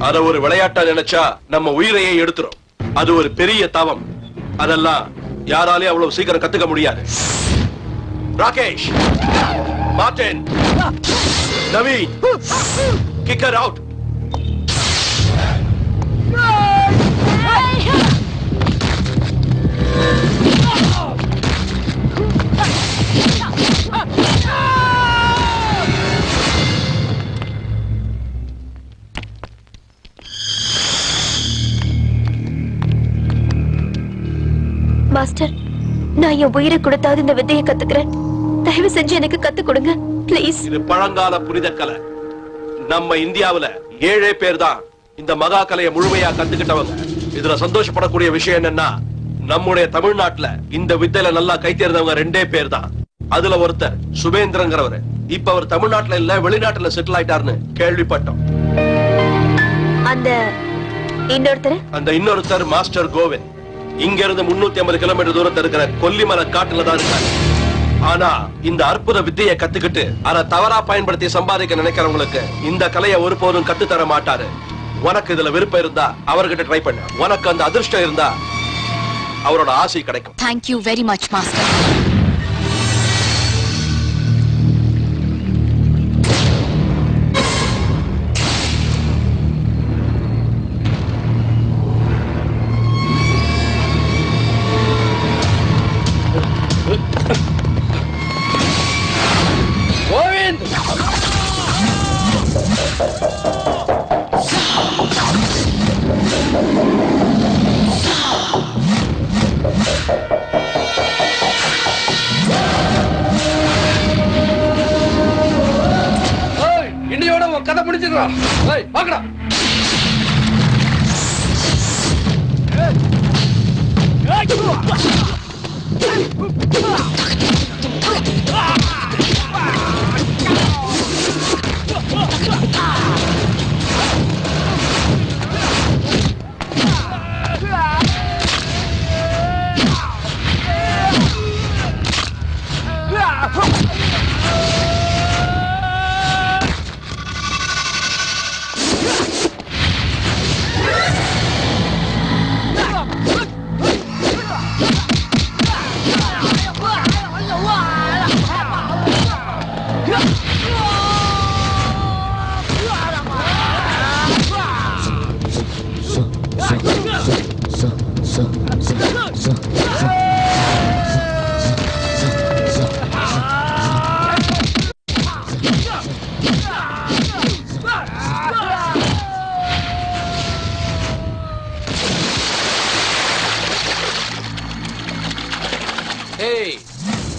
அத ஒரு விளையாட்டா நினைச்சா நம்ம உயிரையே எடுத்துரும். அது ஒரு பெரிய தவம். அதெல்லாம் யாராலையும் அவ்வளவு சீக்கிரம் கத்துக்க முடியாது. Rakesh, Martin, Naveen, kick her out. Master, நான் என் உயிரை கொடுத்தாவது இந்த வித்தையை கத்துக்கிறேன். தயவு செஞ்சு எனக்கு கத்து கொடுங்க ப்ளீஸ். இது பழங்கால புனித கலை. நம்ம இந்தியாவுல 7 பேர் தான் இந்த மகா கலையை முழுமையா கத்துக்கிட்டவங்க. இதுல சந்தோஷப்படக்கூடிய விஷயம் என்னன்னா, நம்முடைய தமிழ்நாட்டுல இந்த வித்தையில நல்லா கை தேர்ந்தவங்க 2 பேர் தான். அதுல ஒருத்தர் சுபேந்திரங்கிறவர். இப்ப அவர் தமிழ்நாட்டுல இல்ல வெளிநாட்டுல செட்டில் ஆயிட்டாருன்னு கேள்விப்பட்டோம். அந்த இன்னொருத்தர் மாஸ்டர் கோவிந்த். இங்க இருந்து 350 கிலோமீட்டர் தூரத்துல இருக்கிற கொல்லிமலை காட்டுல தான் இருக்காரு. ஆனா இந்த அற்புத வித்தையை கத்துக்கிட்டு அதை தவறா பயன்படுத்தி சம்பாதிக்க நினைக்கிறவங்களுக்கு இந்த கலையை ஒருபோதும் கத்து தர மாட்டாரு. உனக்கு இதுல விருப்பம் இருந்தா அவர்கிட்ட ட்ரை பண்ணு. உனக்கு அந்த அதிர்ஷ்டம் இருந்தா அவரோட ஆசை கிடைக்கும். Thank you very much, master. இன்னையோட உன் கதை முடிச்சிடுறா. பாக்கடா.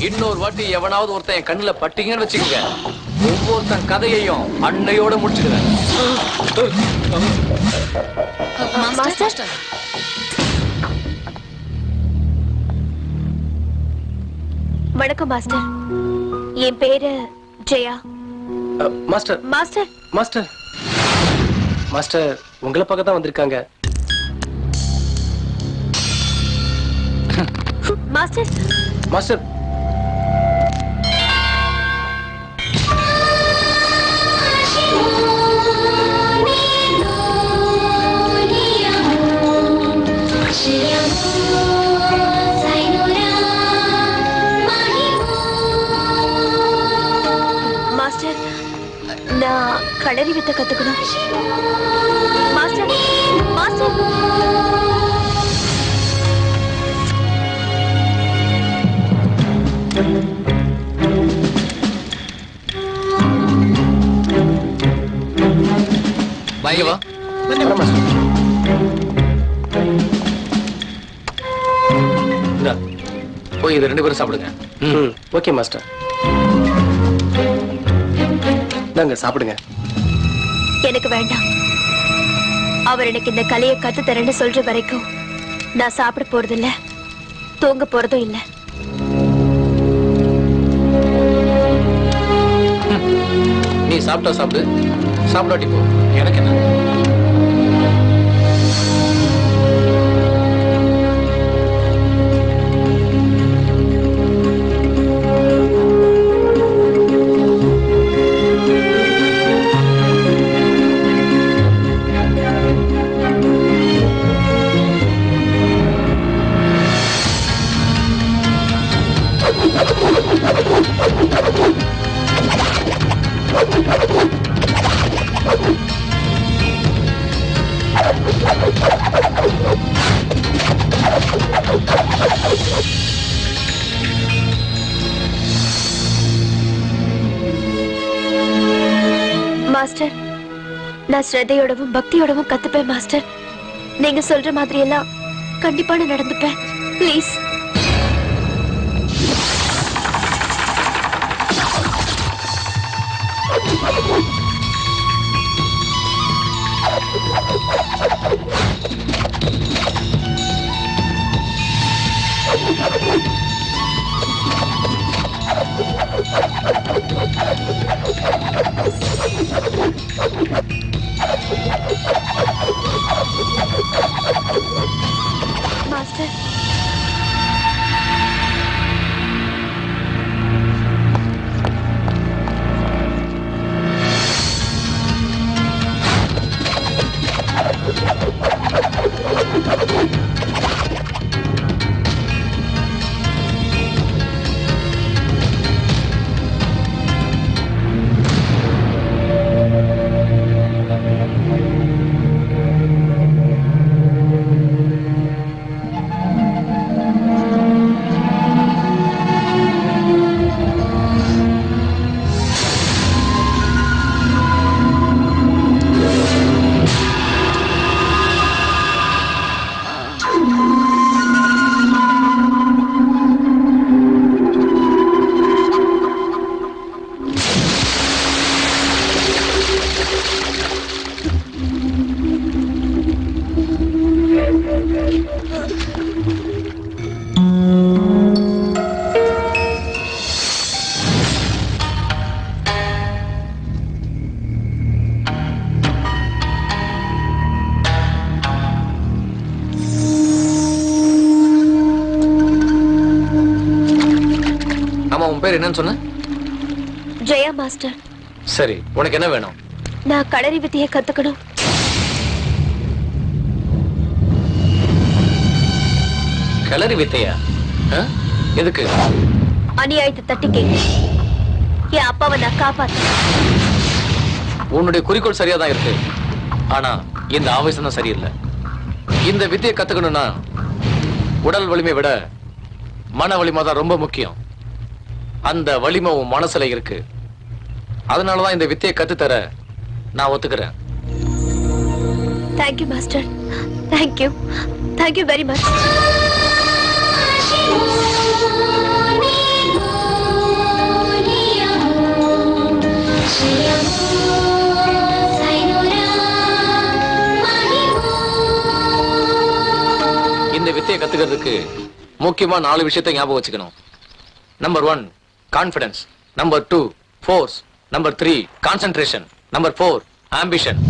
இன்னொரு வாட்டி எவனாவது ஒருத்தன் என் கண்ணுல பட்டீங்கன்னு வச்சுக்கோங்க, ஒவ்வொருத்தன் கதையையும் அன்னையோட முடிச்சுடுவேன். மாஸ்டர், வணக்கம் மாஸ்டர். என் பேரு Jaya. Master master master master உங்களை பார்க்க தான் வந்திருக்காங்க. மாஸ்டர் மாஸ்டர் மாஸ்டர், நான் களரி வித்தை கத்துக்கணும். மாஸ்டர் மாஸ்டர் பயவா போய் இது 2 பேரும் சாப்பிடுங்க. Okay master. நாங்க சாப்பிடுங்க. எனக்கு வேண்டாம். அவர் எனக்கு இந்த கலையை கத்து தரேன்னு சொல்ற வரைக்கும் நான் சாப்பிட போறது இல்ல, தூங்க போறதும் இல்ல. நீ சாப்பிட்டா சாப்பிடு, சாப்பிடாட்டி போ, எனக்கு என்ன. மாஸ்டர், நான் ஸ்ரத்தையோடவும் பக்தியோடவும் கத்துப்பேன் மாஸ்டர். நீங்க சொல்ற மாதிரி எல்லாம் கண்டிப்பா நான் நடந்துப்பேன். ப்ளீஸ். மாஸ்டர், உன் பேர் என்னன்னு சொன்ன? ஜெயா மாஸ்டர். சரி, உனக்கு என்ன வேணும்? நான் களரி வித்தையை கத்துக்கணும். களரி வித்தையா? எதுக்கு? அநியாயத்தை தட்டி கேட்க என் அப்பாவை நான் காப்பாத்தேன். உன்னுடைய குறிக்கோள் சரியா தான் இருக்கு, ஆனா இந்த ஆவேசம் தான் சரியில்லை. இந்த வித்தையை கத்துக்கணும்னா உடல் வலிமை விட மன வலிமை தான் ரொம்ப முக்கியம். அந்த வலிமை உன் மனசுல இருக்கு. அதனாலதான் இந்த வித்தையை கத்துத்தர நான் ஒத்துக்கிறேன். Thank you master. Thank you. Thank you very much. இந்த வித்தையை கத்துக்கிறதுக்கு முக்கியமா 4 விஷயத்தை ஞாபகம் வச்சுக்கணும். Number 1 confidence, number 2 force, number 3 concentration, number 4 ambition.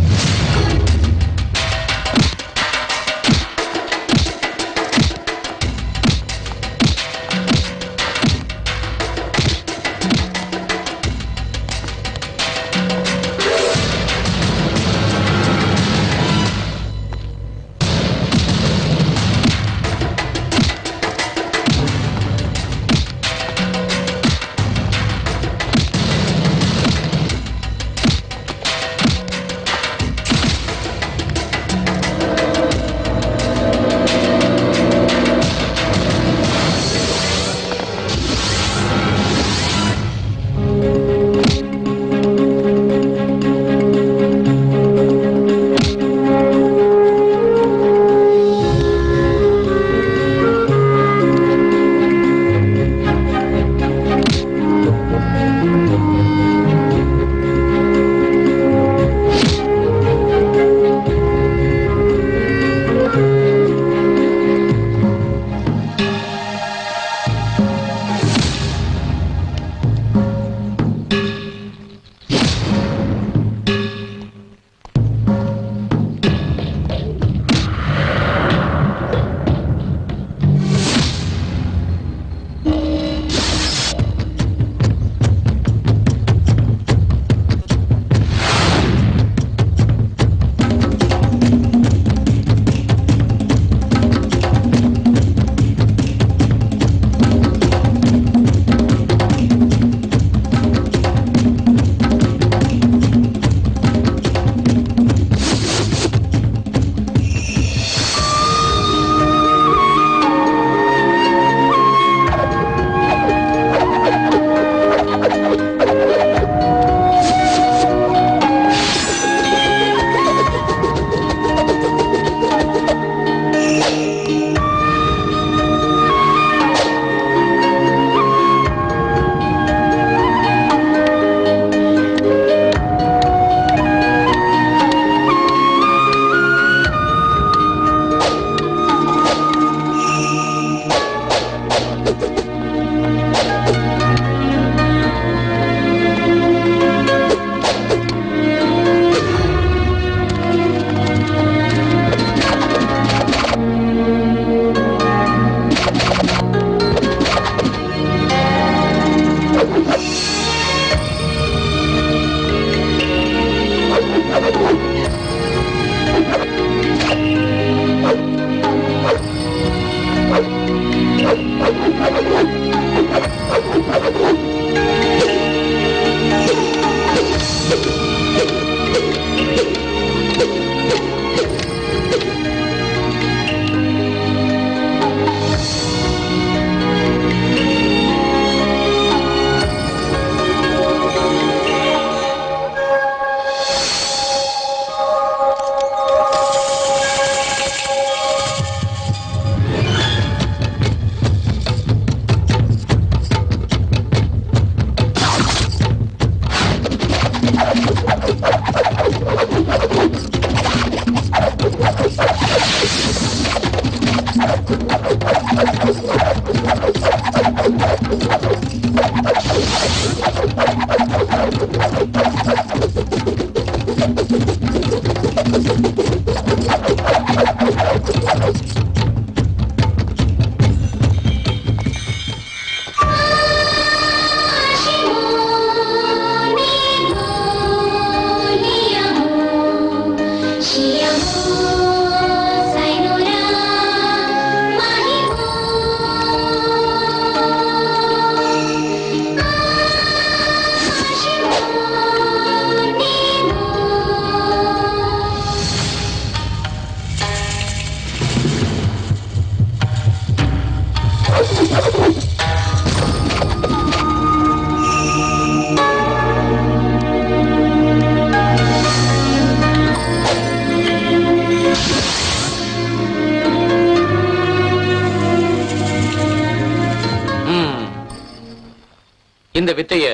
இந்த வித்தைய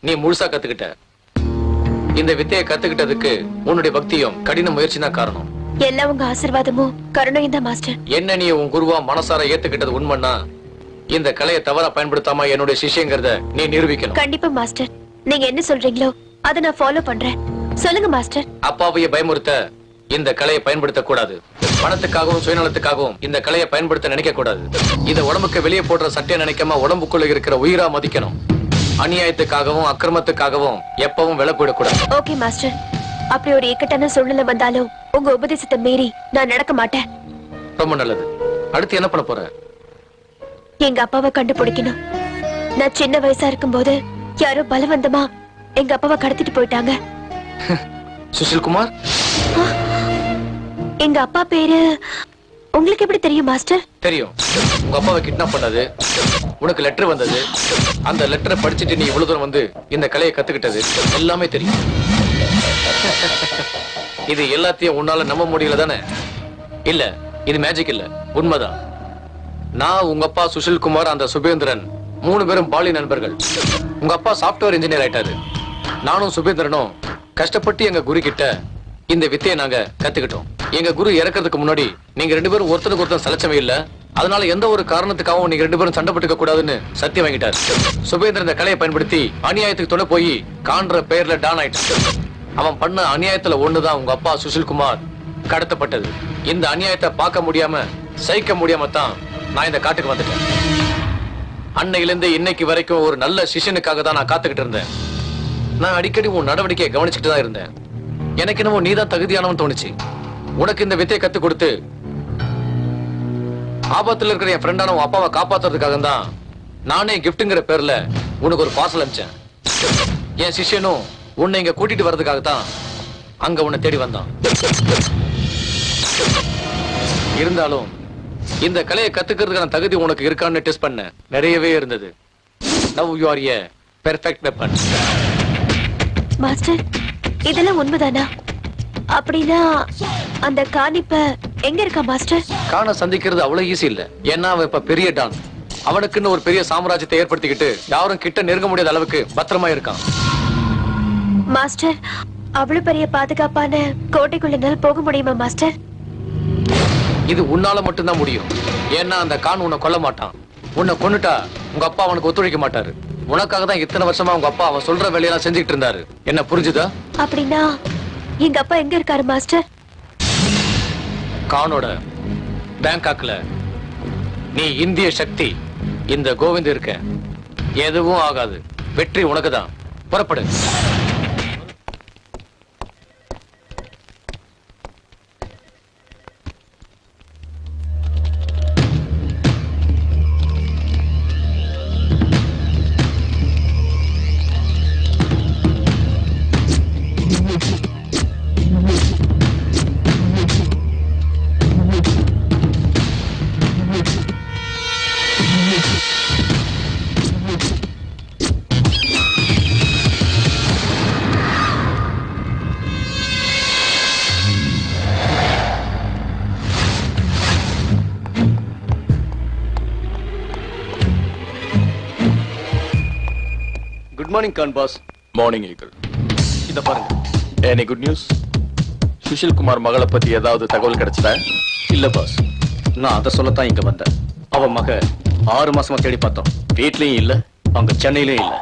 நீ முழுசா கத்துக்கிட்ட. இந்த வித்தைய கத்துக்கிட்டதுக்கு உன்னுடைய பக்தியும் கடின முயற்சி தான் காரணம். எல்லாம் உங்க ஆசீர்வாதமும் கருணையும் தான் மாஸ்டர். என்ன நீ உன் குருவா மனசார ஏத்துக்கிட்டது உண்மைன்னா இந்த கலையை தவறா பயன்படுத்தாம என்னுடைய சிஷ்யங்கிறத நீ நிரூபிக்கணும். கண்டிப்பா மாஸ்டர். நீங்க என்ன சொல்றீங்களோ அதை நான் ஃபாலோ பண்றேன். சொல்லுங்க மாஸ்டர். அப்பாவைய பயமுறுத்த இந்த கலையை பயன்படுத்த கூடாது. பணத்துக்காகவும் சுயநலத்துக்காகவும் இந்த கலையை பயன்படுத்த நினைக்க கூடாது. இத உடம்புக்கு வெளியே போடுற சட்டையை நினைக்காம உடம்புக்குள்ள இருக்கிற உயிரா மதிக்கணும். அநியாயத்துக்காகவும் அக்கிரமத்துக்காகவும் எப்பவும் விலை போடக்கூடாது. Okay master. அப்படி ஒரு இக்கட்டான சூழ்நிலை வந்தாலும் உங்க உபதேசத்தை மீறி நான் நடக்க மாட்டேன். ரொம்ப நல்லது. அடுத்து என்ன பண்ண போற? எங்க அப்பாவை கண்டுபிடிக்கணும். நான் சின்ன வயசா இருக்கும்போது யாரோ பலவந்தமா எங்க அப்பாவை கடத்திட்டு போயிட்டாங்க. சுஷில் குமார்? எங்க அப்பா பேரு உங்களுக்கு எப்படி தெரியும் மாஸ்டர்? தெரியும். உங்க அப்பாவை கிட்னாப் பண்ணது, உனக்கு லெட்டர் வந்தது, அந்த லெட்டரை படிச்சுட்டு நீ இவ்வளவு தூரம் வந்து இந்த கலையை கத்துக்கிட்டது எல்லாமே தெரியும். இது எல்லாத்தையும் உன்னால நம்ப முடியல தானே? இல்ல, இது மேஜிக் இல்ல, உண்மைதான். நான், உங்க அப்பா சுஷில் குமார், அந்த சுபேந்திரன் 3 பேரும் பாலி நண்பர்கள். உங்க அப்பா சாப்ட்வேர் இன்ஜினியர் ஆயிட்டாரு. நானும் சுபேந்திரனும் கஷ்டப்பட்டு எங்க குரு கிட்ட இந்த வித்தையை நாங்க கத்துக்கிட்டோம். எங்க குரு இறக்கிறதுக்கு முன்னாடி நீங்க 2 பேரும் ஒருத்தருக்கு ஒருத்தர் சலச்சமே இல்ல, அதனால எந்த ஒரு காரணத்துக்காகவும் நீங்க 2 பேரும் சண்டை போட்டுக்க கூடாதுன்னு சத்தியம் வாங்கிட்டாரு. சுபேந்திரன் இந்த கலையை பயன்படுத்தி அநியாயத்துக்கு துணை போய் காண்ற பெயர்ல டான் ஆயிட்டான். அவன் பண்ண அநியாயத்துல ஒண்ணுதான் உங்க அப்பா சுஷில் குமார் கடத்தப்பட்டது. இந்த அநியாயத்தை பார்க்க முடியாம சகிக்க முடியாம தான் நான் இந்த காட்டுக்கு வந்துட்டேன். அன்னையிலிருந்து இன்னைக்கு வரைக்கும் ஒரு நல்ல சிஷ்யனுக்காக தான் நான் காத்துக்கிட்டு இருந்தேன். நான் அடிக்கடி உன் நடவடிக்கையை கவனிச்சுட்டு தான் இருந்தேன். எனக்கு என்னமோ நீதான் தகுதியானவன் தோணுச்சு. உனக்கு இந்த வித்தையை கத்து கொடுத்து ஆபத்துல இருக்கிற என் ஃப்ரெண்டான உன் அப்பாவை காப்பாத்துறதுக்காக தான் நானே கிஃப்ட்ங்கிற பேர்ல உனக்கு ஒரு பார்சல் அனுப்பிச்சேன். என் சிஷ்யனும் உன்னை இங்க கூட்டிட்டு வர்றதுக்காக தான் அங்க உன்னை தேடி வந்தான். இருந்தாலும் இந்த கலையை கத்துக்கிறதுக்கான தகுதி உனக்கு இருக்கான்னு டெஸ்ட் பண்ண நிறையவே இருந்தது. Now you are a perfect weapon. Master, இதெல்லாம் உண்மைதானா? அப்படின்னா அந்த காணிப்ப எங்க இருக்கா மாஸ்டர்? காண சந்திக்கிறது அவ்வளவு ஈஸி இல்ல. ஏன்னா அவன் இப்ப பெரிய டான். அவனுக்குன்னு ஒரு பெரிய சாம்ராஜ்யத்தை ஏற்படுத்திக்கிட்டு யாரும் கிட்ட நெருங்க முடியாத அளவுக்கு பத்திரமா இருக்கான். மாஸ்டர், அவ்வளவு பெரிய பாதுகாப்பான கோட்டைக்குள்ள போக முடியுமா மாஸ்டர்? இது உன்னால மட்டும்தான் முடியும். ஏன்னா அந்த கான் உன்னை கொல்ல மாட்டான். உன்னை கொன்னுட்டா உங்க அப்பா அவனுக்கு ஒத்துழைக்க மாட்டாரு. உனக்காக தான் இத்தனை வருஷமா உங்க அப்பா அவன் சொல்ற வேலையெல்லாம் செஞ்சுட்டு இருந்தாரு. என்ன புரிஞ்சுதா? அப்படின்னா எங்க அப்பா எங்க இருக்காரு மாஸ்டர்? கானோட பேங்காக்ல. நீ இந்திய சக்தி. இந்த கோவிந்த் இருக்க எதுவும் ஆகாது. வெற்றி உனக்குதான். புறப்படு. Good morning Khan boss. Morning Eagle. இத பாருங்க. Any good news? Sushil Kumar மகளை பத்தி ஏதாவது தகவல் கிடைச்சதா? இல்ல பாஸ், நான் அதை சொல்லத்தான் இங்க வந்தேன். அவ மக 6 மாசமா தேடி பார்த்தோம். வீட்லயும் இல்ல, அங்க சென்னையிலயும் இல்ல.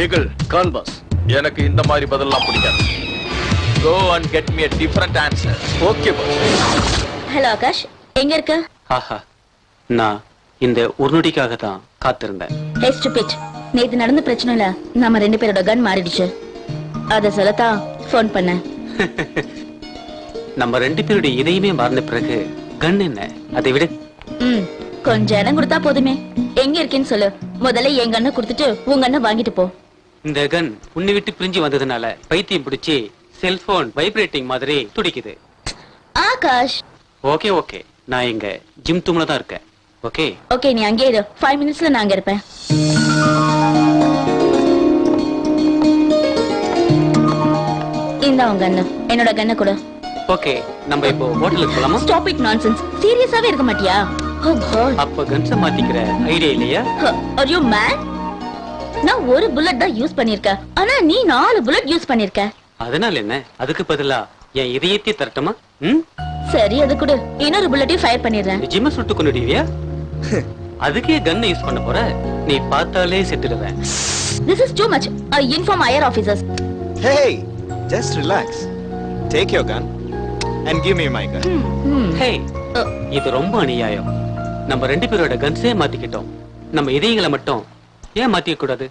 Eagle, Khan boss. எனக்கு இந்த மாதிரி பதிலெல்லாம் பிடிக்காது. Go and get me a different answer. Okay boss. Hello Akash, எங்க இருக்க? ஆஹா, நான் இந்த ஒரு நொடிக்காக தான் காத்திருந்தேன். ஹே ஸ்டூபிட், நேத்து நடந்த பிரச்சனைல நம்ம 2 பேரோட கன் மாறிடுச்சு. அத சொல்லத்தான் ஃபோன் பண்ணேன். நம்ம 2 பேருடைய இதயமே மாறின பிறகு கன் என்ன, அதை விட கொஞ்சம் இடம் கொடுத்தா போதுமே. எங்க இருக்கேன்னு சொல்லு. முதல்ல என் கண்ணை கொடுத்துட்டு உங்க கண்ணை வாங்கிட்டு போ. இந்த கன் உன்னை விட்டு பிரிஞ்சு வந்ததுனால பைத்தியம் பிடிச்சி செல்போன் வைப்ரேட்டிங் மாதிரி துடிக்குது. ஆகாஷ், ஓகே ஓகே, நான் இங்க ஜிம் தூம்ல தான் இருக்கேன். ஓகே ஓகே, நீ அங்கே இரு. 5 மினிட்ஸ்ல நான் அங்க இருப்பேன். இந்த உங்க கண்ணு, என்னோட கண்ணை கொடு. ஓகே, நம்ம இப்போ ஹோட்டலுக்கு போலாமா? Stop it nonsense. சீரியஸாவே இருக்க மாட்டியா? ஓ காட். அப்ப கன்ஸ மாத்திக்கிற ஐடியா இல்லையா? Are you man? நான் ஒரு புல்லட் தான் யூஸ் பண்ணிருக்கேன், ஆனா நீ 4 புல்லட் யூஸ் பண்ணிருக்க. அதனால என்ன? அதுக்கு பதிலா என் இதயத்தை தரட்டுமா? சரி, அது கூட இன்னொரு புல்லட்டையும் ஃபயர் பண்ணிடுறேன். நிஜமா சுட்டு கொண்டுடுவியா? அதுக்கே கன் யூஸ் பண்ண போற? நீ பார்த்தாலே செத்துடுவேன். This is too much. I inform higher officers. Hey, just relax. Take your gun and give me my gun. ஹே, இது ரொம்ப அநியாயம். நம்ம 2 பேரோட கன்ஸே மாத்திக்கிட்டோம். நம்ம இதயங்களை மட்டும் ஏன் மாத்திக்க கூடாது?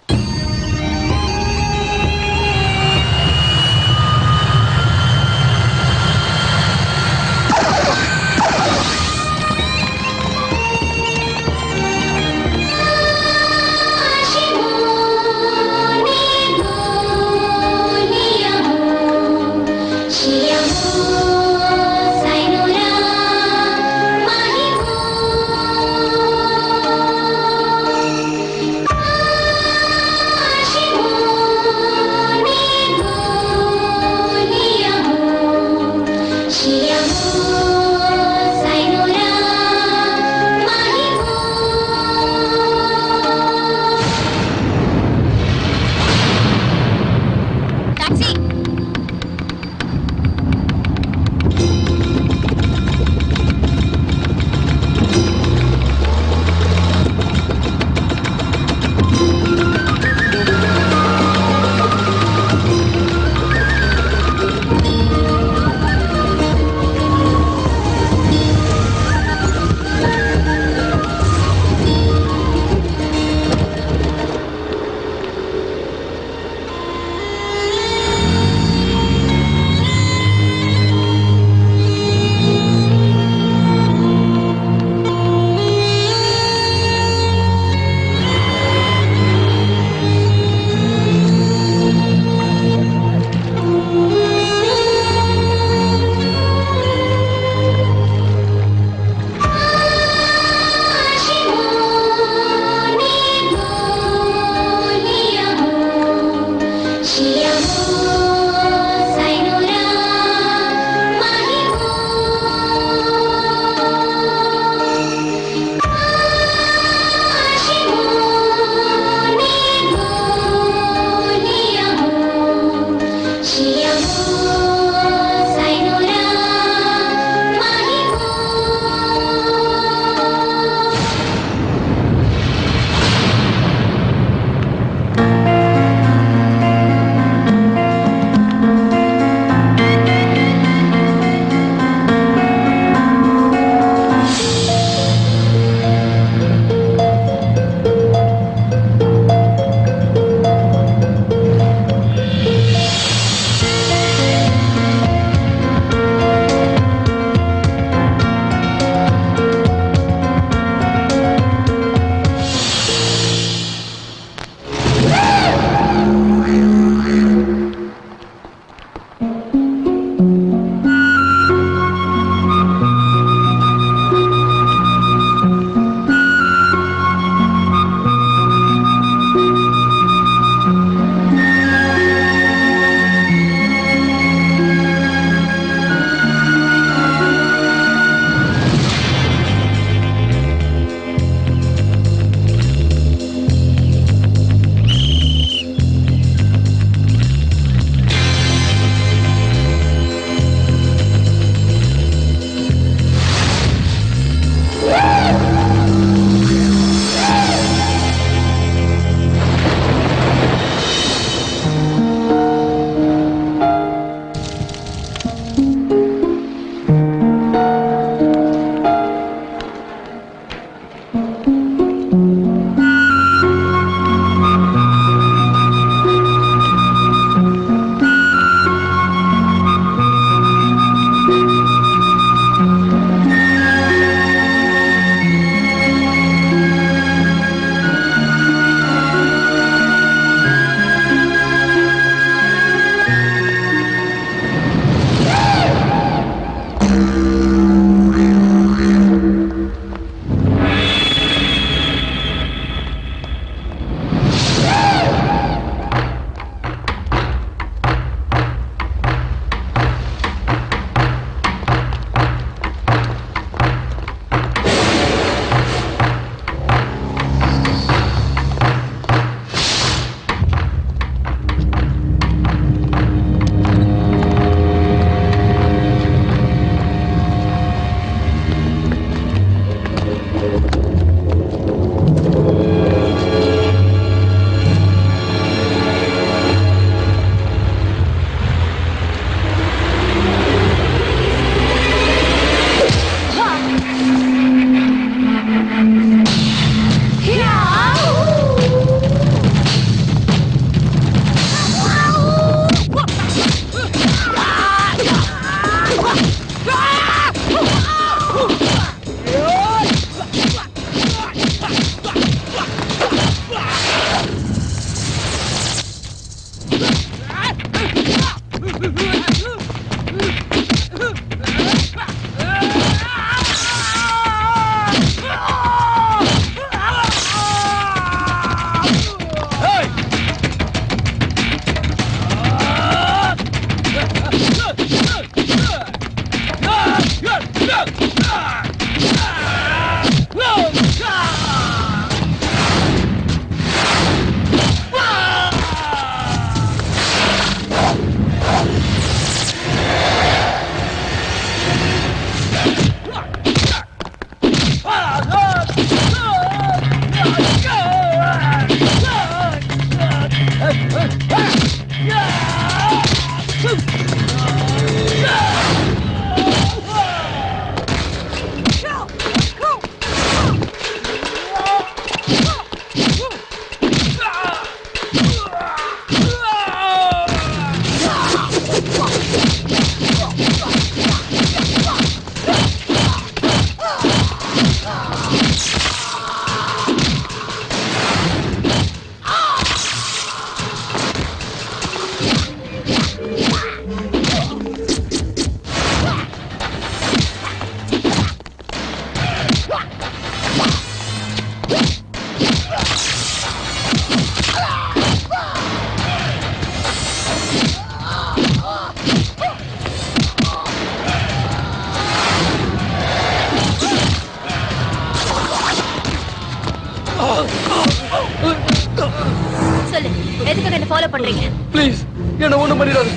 எதுக்காக என்ன ஃபாலோ பண்றீங்க? ப்ளீஸ் என்ன ஒண்ணும் பண்ணிடாத.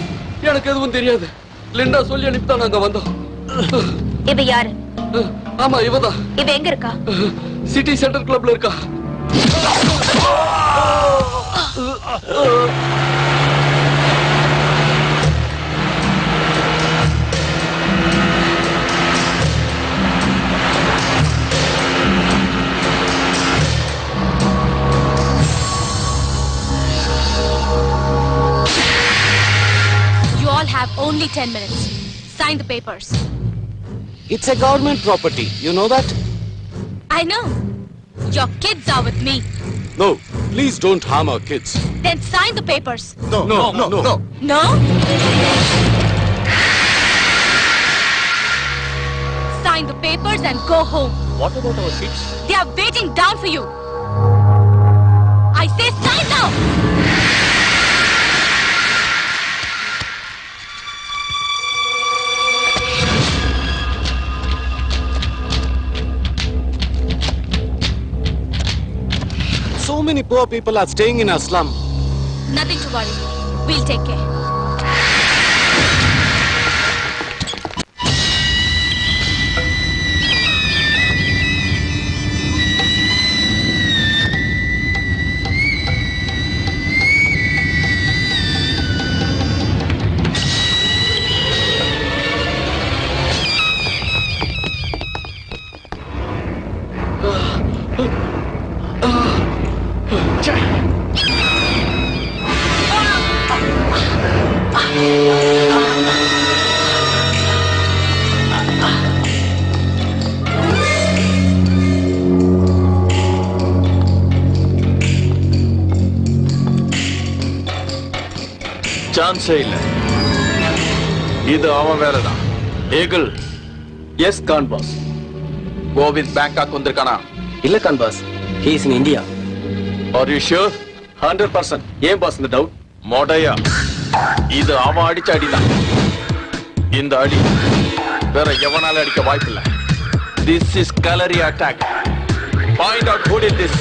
எனக்கு எதுவும் தெரியாது. லிண்டா சொல்லி அனுப்பிதான் நாங்க வந்தோம். இவ யாரு? ஆமா இவதான். இவ எங்க இருக்கா? சிட்டி சென்டர் கிளப்ல இருக்கா. You all have only 10 minutes. Sign the papers. It's a government property. You know that? I know. Your kids are with me. No, please don't harm our kids. Then sign the papers. No. No? Sign the papers and go home. What about our kids? They are waiting down for you. I say sign now. So many poor people are staying in our slum. Nothing to worry. We'll take care. சான்ஸே இல்ல. இது அவன் வேலைதான். Eagle. Yes Khan boss. Govind Bangkok வந்திருக்கானா? இல்ல Khan boss, he is in India. Are you sure? 100%. ஏன் பாஸ் இந்த டவுட்? மொடையா, இது அவன் அடிச்ச அடிதான். இந்த அடி வேற எவனால அடிக்க வாய்ப்பில்லை. This is kalari attack. Find out who did this.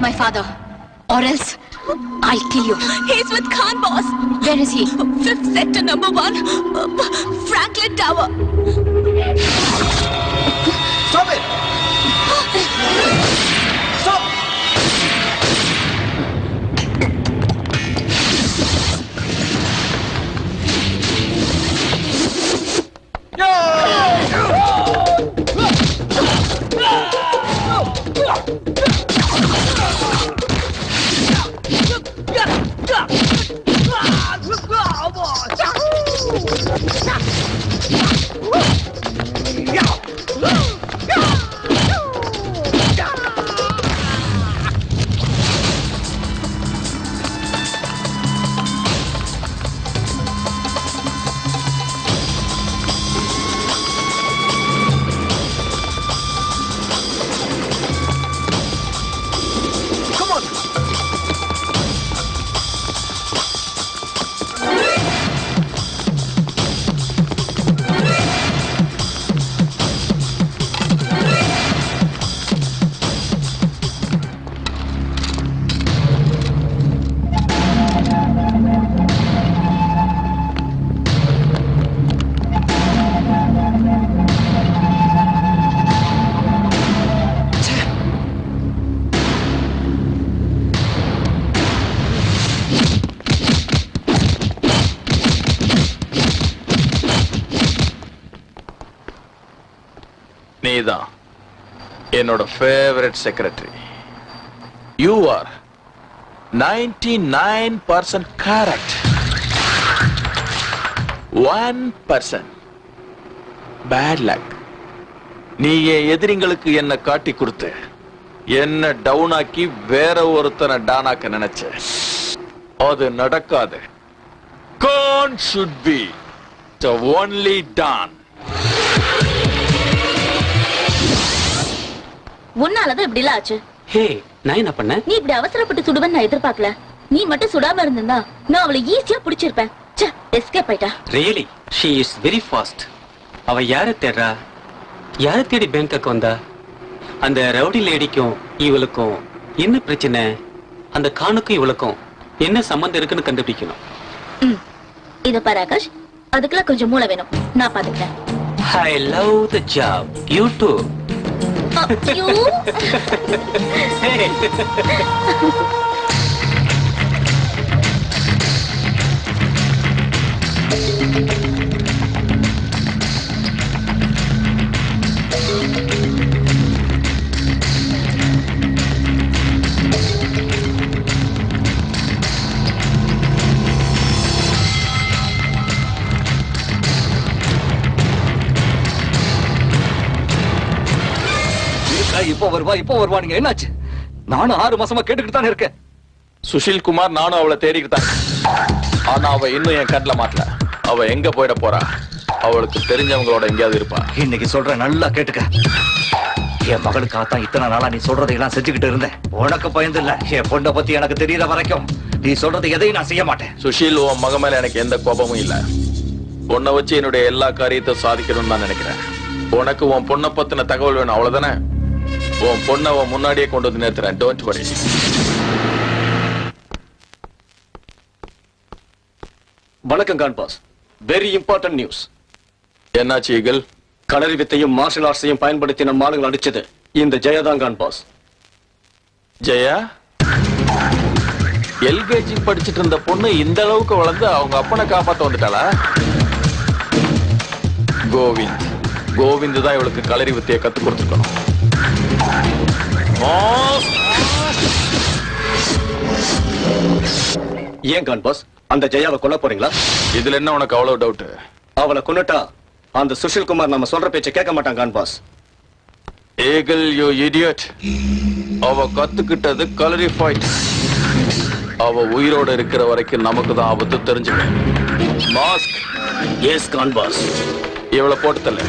my father, or else I'll kill you. He's with Khan, boss. Where is he? 5th sector, number 1, Franklin Tower. Stop it! Stop! நீதான் என்னோட favourite secretary. You are 99% correct. 1% bad luck. நீ என் எதிரிங்களுக்கு என்ன காட்டி கொடுத்து என்ன டவுன் ஆக்கி வேற ஒருத்தனை டானாக்க நினைச்ச. அது நடக்காது. Khan should be the only Don. உன்னாலதான் இப்படி எல்லாம் ஆச்சு. ஹே, நான் என்ன பண்ணேன்? நீ இப்படி அவசரப்பட்டு சுடுவன்னு நான் எதிர்பார்க்கல. நீ மட்டும் சுடாம இருந்திருந்தா நான் அவளை ஈஸியா பிடிச்சிருப்பேன். எஸ்கேப் ஆயிட்டா. Really she is very fast. அவ யாரை தேடுறா? யாரை தேடி பேங்காக் வந்தா? அந்த ரவுடி லேடிக்கும் இவளுக்கும் என்ன பிரச்சனை? அந்த கானுக்கும் இவளுக்கும் என்ன சம்பந்தம் இருக்குன்னு கண்டுபிடிக்கணும். இத பாரு ஆகாஷ், அதுக்கெல்லாம் கொஞ்சம் மூளை வேணும். நான் பாத்துக்கிறேன். I love the job. You too. ஐயோ. Hey. இப்போ வருவா நீங்க என்னாச்சு? நானும் 6 மாசமா கேட்டுக்கிட்டு தானே இருக்கேன். சுஷில் குமார், நானும் அவளை தேடிக்கிட்டு தான். ஆனா அவ இன்னும் என் கண்ணில் மாட்டல. அவ எங்க போயிட போறா? அவளுக்கு தெரிஞ்சவங்களோட எங்கேயாவது இருப்பா. இன்னைக்கு சொல்றேன், நல்லா கேட்டுக்க. என் மகளுக்காகத்தான் இத்தனை நாளா நீ சொல்றதையெல்லாம் செஞ்சுக்கிட்டு இருந்தேன். உனக்கு பயந்து இல்ல, என் பொண்ணை பத்தி எனக்கு தெரியற வரைக்கும் நீ சொல்றது எதையும் நான் செய்ய மாட்டேன். சுஷில், உன் மக மேல எனக்கு எந்த கோபமும் இல்ல. உன்னை வச்சு என்னுடைய எல்லா காரியத்தையும் சாதிக்கணும்னு நான் நினைக்கிறேன். உனக்கு உன் பொண்ணை பத்தின தகவல் வேணும், அவ்வளவுதானே? உன் பொண்ணை உன் முன்னாடியே கொண்டு வந்து நிறுத்துறேன். Don't worry. வணக்கம் Khan boss. Very important news. என்னாச்சு ஈகிள்? களரி வித்தையும் மார்ஷல் ஆர்ட்ஸையும் பயன்படுத்தி நம்ம ஆளுங்களை அடிச்சது இந்த ஜெயதான் கான் பாஸ். ஜெயா? எல்கேஜி படிச்சுட்டு இருந்த பொண்ணு இந்த அளவுக்கு வளர்ந்து அவங்க அப்பனை காப்பாத்த வந்துட்டாளா? கோவிந்த் தான் இவளுக்கு களரி வித்தையை கத்து கொடுத்துருக்கணும். ஏன் கான் பாஸ், அந்த ஜெயாவை கொல்ல போறீங்களா? இதுல என்ன உனக்கு அவ்வளவு டவுட்? அவளை கொன்னுட்டா அந்த சுஷில் குமார் நம்ம சொல்ற பேச்சை கேட்க மாட்டான் Khan boss. Eagle, you idiot. அவ கத்துக்கிட்டது களரி ஃபைட். அவ உயிரோட இருக்கிற வரைக்கும் நமக்கு தான் ஆபத்து, தெரிஞ்சுக்க. மாஸ்க். Yes Khan boss. இவளை போட்டு தள்ள.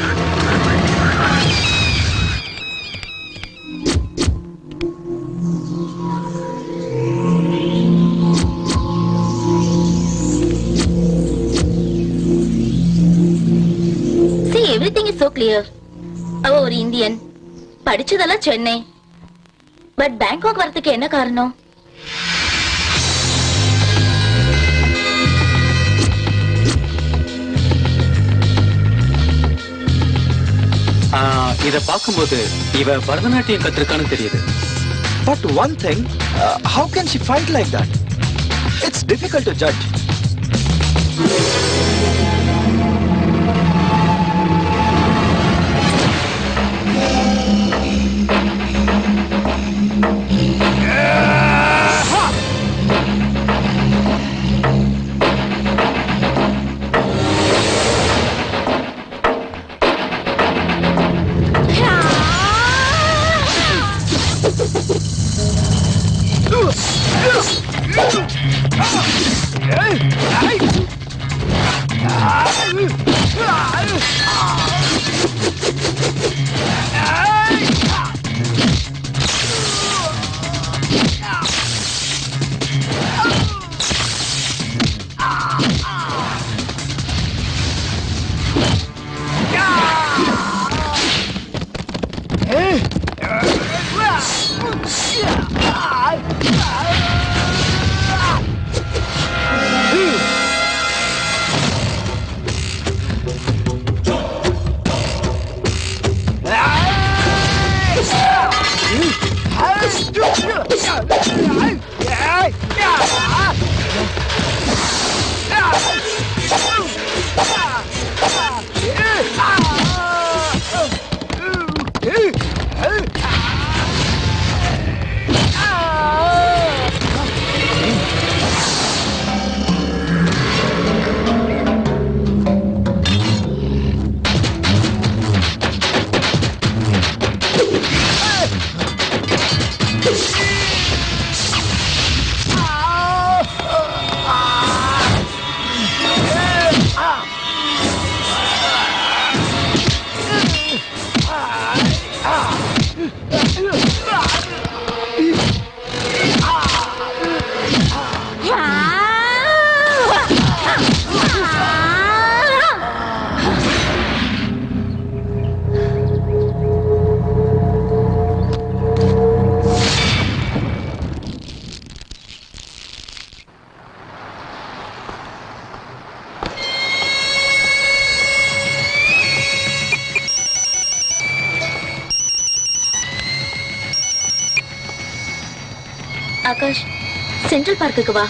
Everything is so clear. அவ ஒரு இந்தியன், படிச்சதெல்லாம் சென்னை. பட் பேங்காக் வரதுக்கு என்ன காரணம்? இத பார்க்கும்போது இவ பரதநாட்டியம் கத்திருக்கான்னு தெரியுது. But one thing, how can she fight like that? It's difficult to judge. Akash, central பார்க்குக்கு வா.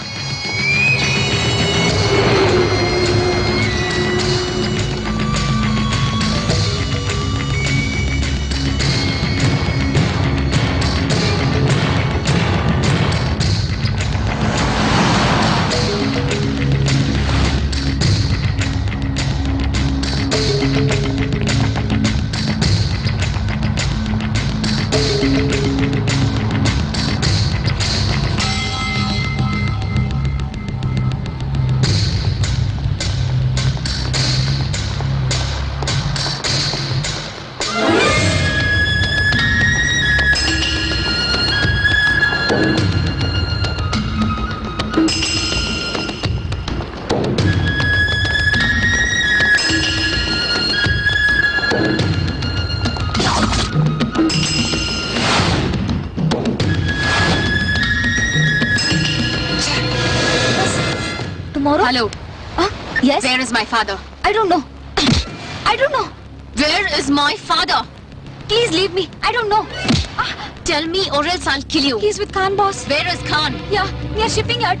Tomorrow? Hello. Yes? Where is my father? I don't know. I don't know. Where is my father? Please leave me. I don't know. Tell me or else I'll kill you. He's with Khan boss. Where is Khan? Yeah, we are shipping it.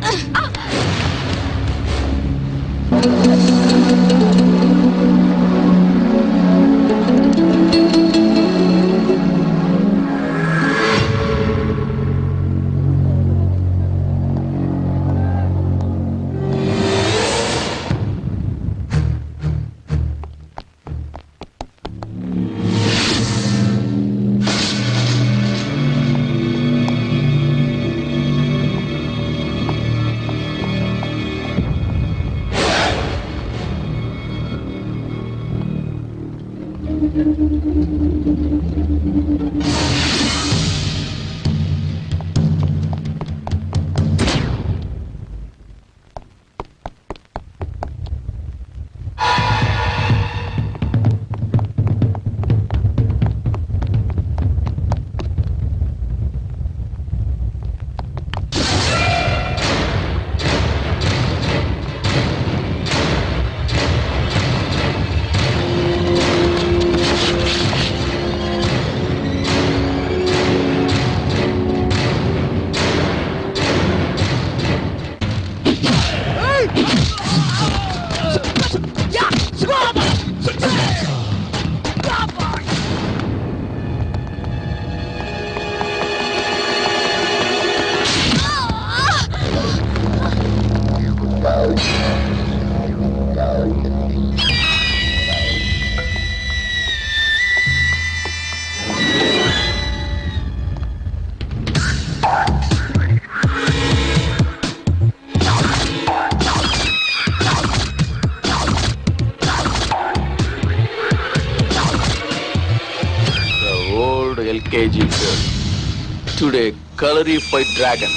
Today கலரிஃபைட் டிராகன்.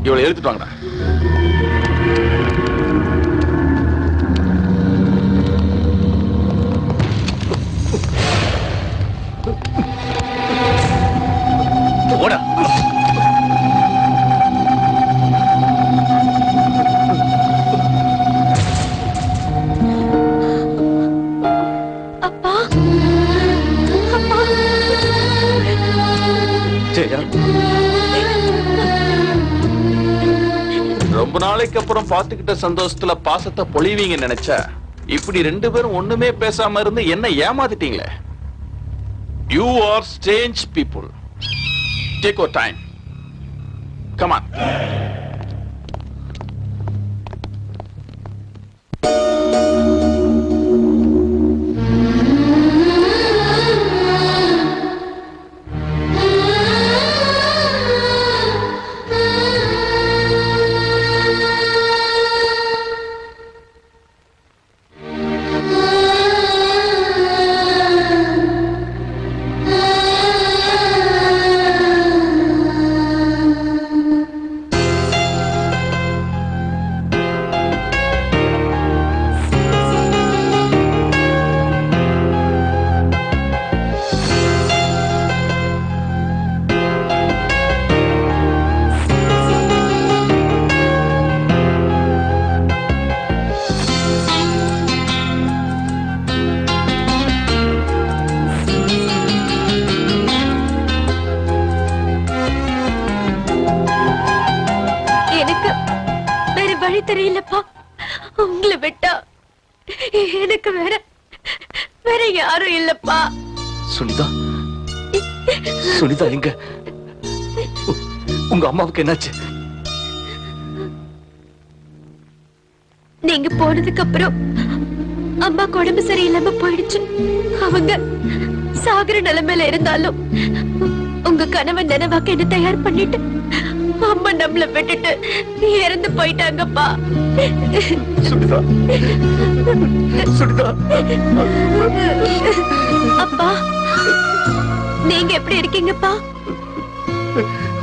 இவளை எடுத்துட்டு வாங்கடா. ஓடா. அப்பா அப்பா ஜெயா, ரொம்ப நாளைக்கு அப்புறம் பாத்துக்கிட்ட சந்தோஷத்துல பாசத்தை பொழிவீங்க நினைச்சா இப்படி ரெண்டு பேரும் ஒண்ணுமே பேசாம இருந்து என்ன ஏமாத்திட்டீங்களே. You are strange people. Take your time. Come on. வழி தெரியலப்பா. உங்களை விட்டா எனக்கு வேற யாரும் இல்லப்பா. சுனிதா, சுனிதா எங்க? உங்க அம்மாவுக்கு என்னாச்சு? நீங்க போனதுக்கு அப்புறம் அம்மாக்கு உடம்பு சரியில்லாம போயிடுச்சு. அவங்க சாகர நிலைமையில இருந்தாலும் உங்க கணவன் நினைவாக்க என்ன தயார் பண்ணிட்டு அம்மா நம்மள விட்டுட்டு இறந்து போயிட்டாங்கப்பா. சுனிதா, சுனிதா. அப்பா, நீங்க எப்படி இருக்கீங்கப்பா?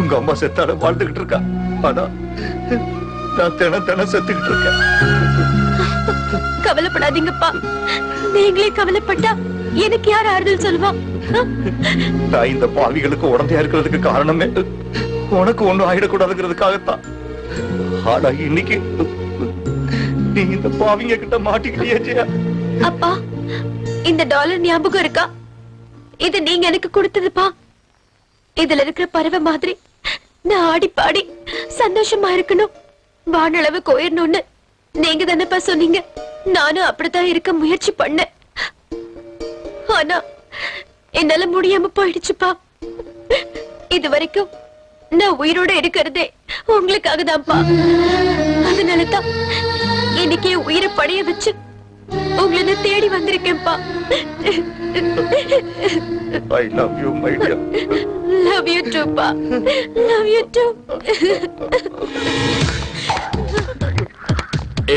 உங்க அம்மா செத்தால வாழ்ந்துகிட்டு இருக்கா. ஆனா நான் தினம் செத்துக்கிட்டு இருக்கேன். கவலைப்படாதீங்கப்பா. நீங்களே கவலைப்பட்டா எனக்கு யார் ஆறுதல் சொல்லுவா? நான் இந்த பாவிகளுக்கு உடந்தையா இருக்கிறதுக்கு காரணமே உனக்கு ஒண்ணும் ஆயிடக்கூடாதுங்கிறதுக்காகத்தான். ஆனா இன்னைக்கு நீ இந்த பாவிங்க கிட்ட மாட்டிக்கிட்டியே ஜெயா. அப்பா, இந்த டாலர் ஞாபகம் இருக்கா? இது நீங்க எனக்கு கொடுத்ததுப்பா. இதுல இருக்கிற பறவை மாதிரி நான் ஆடி பாடி சந்தோஷமா இருக்கணும், வானளவுக்கு உயரணும்னு நீங்க தானேப்பா சொன்னீங்க. நானும் அப்படித்தான் இருக்க முயற்சி பண்ணேன். ஆனா என்னால முடியாம போயிடுச்சுப்பா. இது வரைக்கும் நான் உயிரோட இருக்கிறதே உங்களுக்காக தான்ப்பா. அதனாலதான் இன்னைக்கே உயிரை படைய வச்சு உங்களை தேடி வந்திருக்கேன்ப்பா. I love you, my dear. Love you too, pa. Love you too.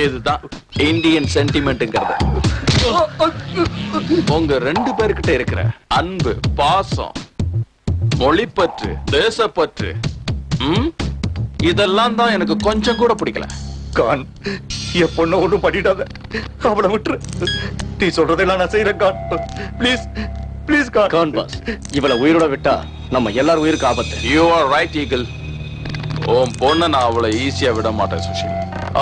இதுதான் இந்தியன் சென்டிமெண்ட்ங்கிறது. உங்க ரெண்டு பேர்கிட்ட இருக்கிற அன்பு, பாசம், மொழிப்பற்று, தேசப்பற்று, இதெல்லாம் தான் எனக்கு கொஞ்சம் கூட பிடிக்கல. கான், என் பொண்ண ஒண்ணும் பண்ணிடாத. அவளை விட்டுரு. நீ சொல்றதெல்லாம் நான் செய்யறேன் Khan. Please please Khan. Khan boss, இவளை உயிரோட விட்டா நம்ம எல்லாரும் உயிருக்கு ஆபத்து. You are right Eagle. உன் பொண்ணை நான் அவளை ஈஸியா விட மாட்டேன் சுஷில்.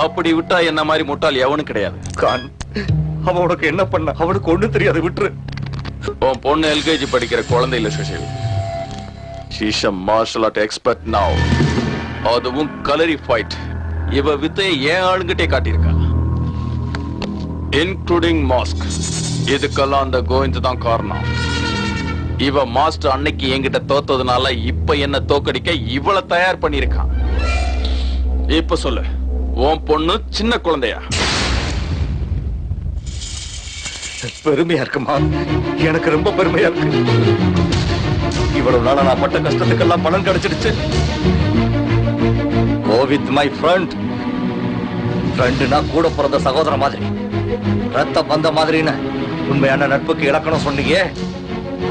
அப்படி விட்டா என்ன மாதிரி முட்டாள் எவனும் கிடையாது. கான், அவ உனக்கு என்ன பண்ண? அவனுக்கு ஒண்ணும் தெரியாது, விட்டுரு. உன் பொண்ணு எல்கேஜி படிக்கிற குழந்தை இல்ல Sushil. She's a martial art expert now. அதுவும் கலரி ஃபைட். இவ வித்தையை ஏன் ஆளுங்கிட்டே காட்டியிருக்கா, இன்க்ளூடிங் மாஸ்க். இதுக்கெல்லாம் அந்த கோவிந்த் தான் காரணம். இவ மாஸ்டர் அன்னைக்கு என்கிட்ட தோத்ததுனால இப்ப என்ன தோக்கடிக்க இவளை தயார் பண்ணிருக்கான். இப்ப சொல்லு, உன் பொண்ணு சின்ன குழந்தையா? பெருமையா இருக்குமா? எனக்கு ரொம்ப பெருமையா இருக்கு. இவ்வளவு நாளா நான் பட்ட கஷ்டத்துக்கெல்லாம் பலன் கிடைச்சிடுச்சு. Go with my friend. ஃப்ரெண்டுனா கூட பிறந்த சகோதர மாதிரி, ரத்த பந்த மாதிரின்னு உண்மையான நட்புக்கு இலக்கணம் சொன்னீங்க.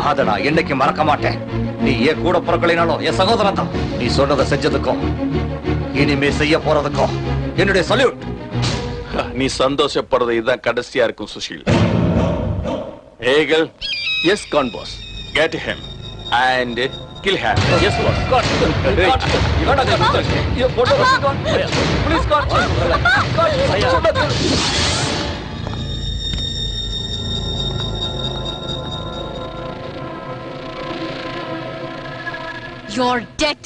அத நான் என்னைக்கு மறக்க மாட்டேன். நீ ஏன் கூட பிறக்கலைனாலும் என் சகோதரன் தான். நீ சொன்னதை செஞ்சதுக்கும் இனிமே செய்ய போறதுக்கும் என்னுடைய சல்யூட். நீ சந்தோஷப்படுறது இதுதான் கடைசியா இருக்கும் Sushil. Eagle, yes Khan boss, get him and kill him. Yes boss. God, இவனா இது photo please God. You're dead.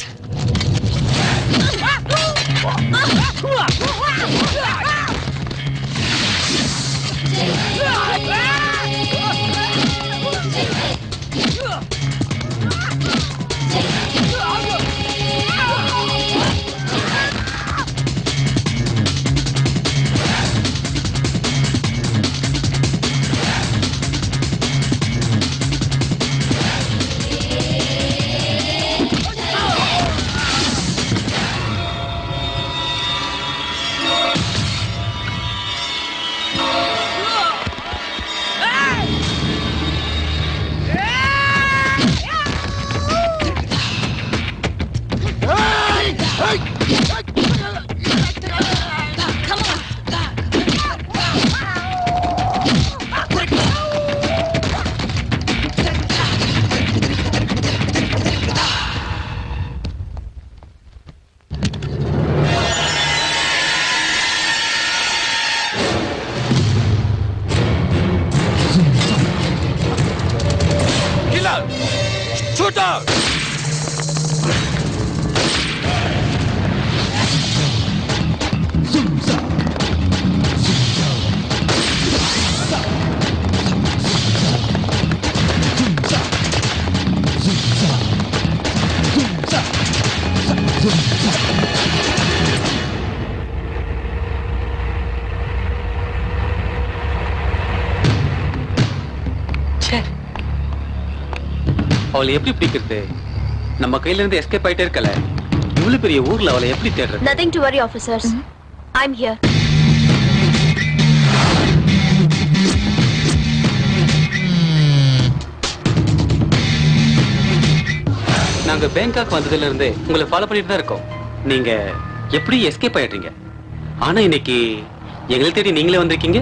Shoot out! அவளை எப்படி பிடிக்கிறது? நம்ம கையில இருந்து எஸ்கேப் ஆயிட்டே இருக்கல. இவ்வளவு பெரிய ஊர்ல அவளை எப்படி தேடுறது? Nothing to worry, officers. I'm here. நாங்க பேங்காக் வந்ததுல இருந்து உங்களை ஃபாலோ பண்ணிட்டு தான் இருக்கோம். நீங்க எப்படி எஸ்கேப் ஆயிடுறீங்க? ஆனா இன்னைக்கு எங்களை தேடி நீங்களே வந்திருக்கீங்க.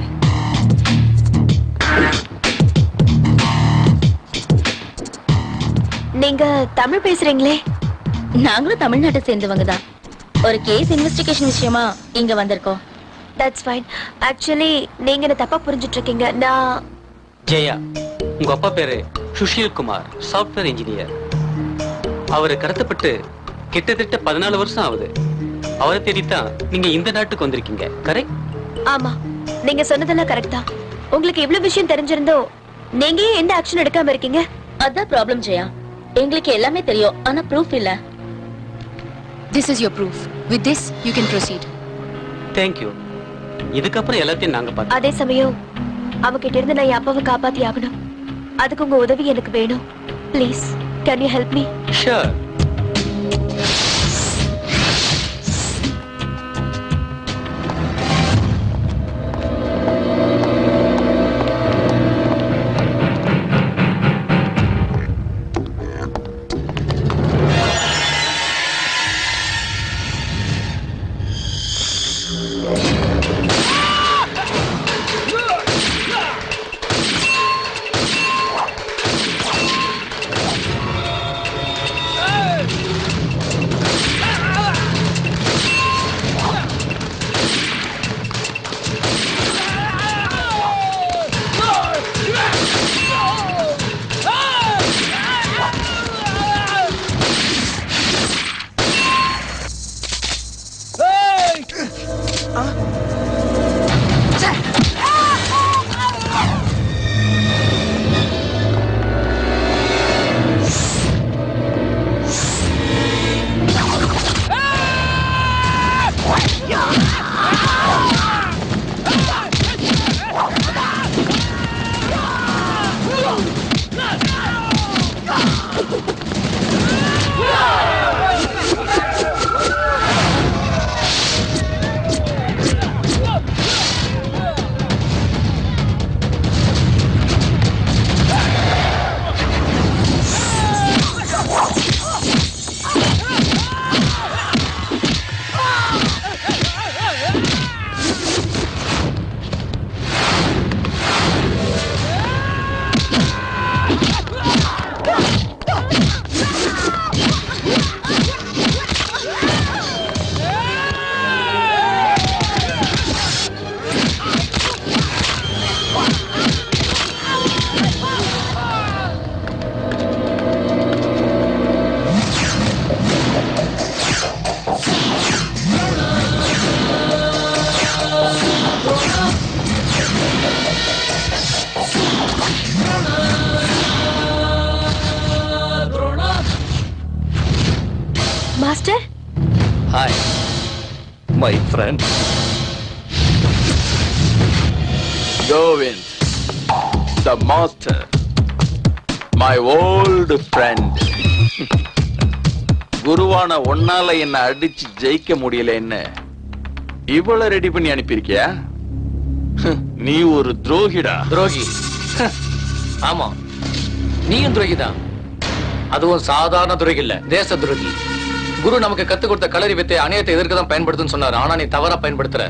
நீங்க தமிழ் பேசுறீங்களே? நாங்களும் தமிழ்நாட்டை சேர்ந்தவங்க தான். ஒரு கேஸ் இன்வெஸ்டிகேஷன் விஷயமா இங்க வந்திருக்கோம். That's fine. Actually, நீங்க என்ன தப்பா புரிஞ்சிட்டு இருக்கீங்க. நான் ஜெயா, உங்க அப்பா பேரு சுஷீல் குமார், சாஃப்ட்வேர் இன்ஜினியர். அவரு கடத்தப்பட்டு கிட்டத்தட்ட 14 வருஷம் ஆகுது. அவரை தேடித்தான் நீங்க இந்த நாட்டுக்கு வந்திருக்கீங்க, கரெக்ட்? ஆமா, நீங்க சொன்னதெல்லாம் கரெக்ட் தான். உங்களுக்கு இவ்வளவு விஷயம் தெரிஞ்சிருந்தோ நீங்க ஏன் எந்த ஆக்ஷன் எடுக்காம இருக்கீங்க? அதான் ப்ராப்ளம் ஜெயா. எங்களுக்கு எல்லாமே தெரியும், ஆனா ப்ரூஃப் இல்ல. This is your proof. With this, you can proceed. Thank you. இதுக்கப்புறம் எல்லாத்தையும் நாங்க பார்த்தோம். அதே சமயம் அவகிட்ட இருந்து நான் என் அப்பாவை காப்பாத்தி ஆகணும். அதுக்கு உங்க உதவி எனக்கு வேணும். Please, can you help me? Sure. Mister hi my friend Kovind the master my old friend. குருவான ஒன்னால என்ன அடிச்சு ஜெயிக்க முடியலன்னு இவ்வளவு ரெடி பண்ணி அனுப்பியிருக்கியா? நீ ஒரு துரோகிடா. துரோகி? ஆமா, நீயும் துரோகிதான். அதுவும் சாதாரண துரோகி இல்ல, தேச துரோகி. குரு நமக்கு கத்து கொடுத்த களரி வித்தை அநியத்தை எதிர்க்க தான் பயன்படுத்துன்னு சொன்னாரு. ஆனா நீ தவறா பயன்படுத்துற.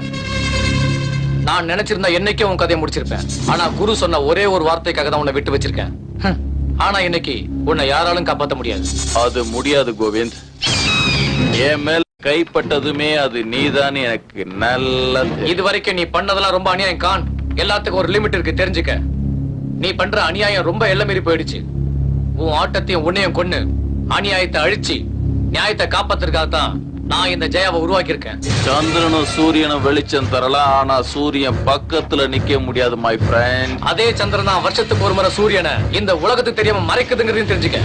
நான் நினைச்சிருந்தா என்னைக்கும் உன் கதையை முடிச்சிருப்பேன். ஆனா குரு சொன்ன ஒரே ஒரு வார்த்தைக்காக தான் உன்னை விட்டு வச்சிருக்கேன். ஆனா இன்னைக்கு உன்னை யாராலும் காப்பாற்ற முடியாது. அது முடியாது கோவிந்த். என் மேல் கைப்பட்டதுமே அது நீதான் எனக்கு நல்ல. இது வரைக்கும் நீ பண்ணதெல்லாம் ரொம்ப அநியாயம் கான். எல்லாத்துக்கும் ஒரு லிமிட் இருக்கு, தெரிஞ்சுக்க. நீ பண்ற அநியாயம் ரொம்ப எல்லை மீறி போயிடுச்சு. உன் ஆட்டத்தையும் உன்னையும் கொன்னு அநியாயத்தை அழிச்சு நியாயத்தை காப்பாத்துறதுக்காக தான் நான் இந்த ஜெயாவை உருவாக்கி இருக்கேன். சந்திரனும் சூரியனும் வெளிச்சம் தரலாம், ஆனா சூரியன் பக்கத்துல நிக்க முடியாது மை ஃப்ரெண்ட். அதே சந்திரன் தான் வருஷத்துக்கு ஒரு முறை சூரியனை இந்த உலகத்துக்கு தெரியாம மறைக்குதுங்கிறதையும் தெரிஞ்சுக்க.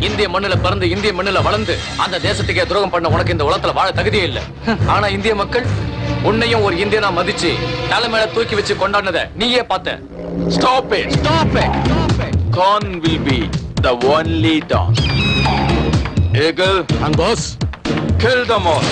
இந்திய மண்ணுல பிறந்து இந்திய மண்ணுல வளர்ந்து அந்த தேசத்துக்கே துரோகம் பண்ண உனக்கு இந்த உலகத்துல வாழ தகுதியே இல்ல. ஆனா இந்திய மக்கள் உன்னையும் ஒரு இந்தியனா மதிச்சு தலைமையில தூக்கி வச்சு கொண்டாடினத நீயே பார்த்த. Stop it! Stop it! Khan will be the only dawn. Eagle And boss? kill them all.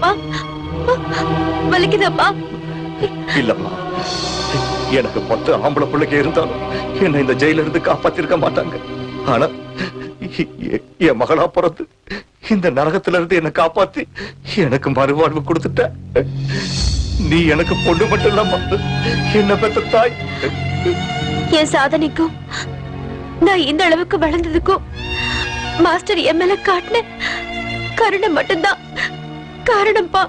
வலிக்குதாப்பா? வலிக்குதாப்பா? இல்லம்மா, எனக்கு 10 ஆம்பளை பிள்ளைங்க இருந்தாலும் என்ன இந்த ஜெயில இருந்து காப்பாத்திருக்க மாட்டாங்க. ஆனா என் மகளா பிறந்து இந்த நரகத்துல இருந்து என்ன காப்பாத்தி எனக்கு மறுவாழ்வு கொடுத்துட்ட. நீ எனக்கு பொண்ணு மட்டும் இல்லம்மா, என்ன பெத்த தாய். என் சாதனைக்கும் நான் இந்த அளவுக்கு வளர்ந்ததுக்கும் மாஸ்டர் என் மேல காட்டின கருணை மட்டும்தான் காரணம்ப்பா.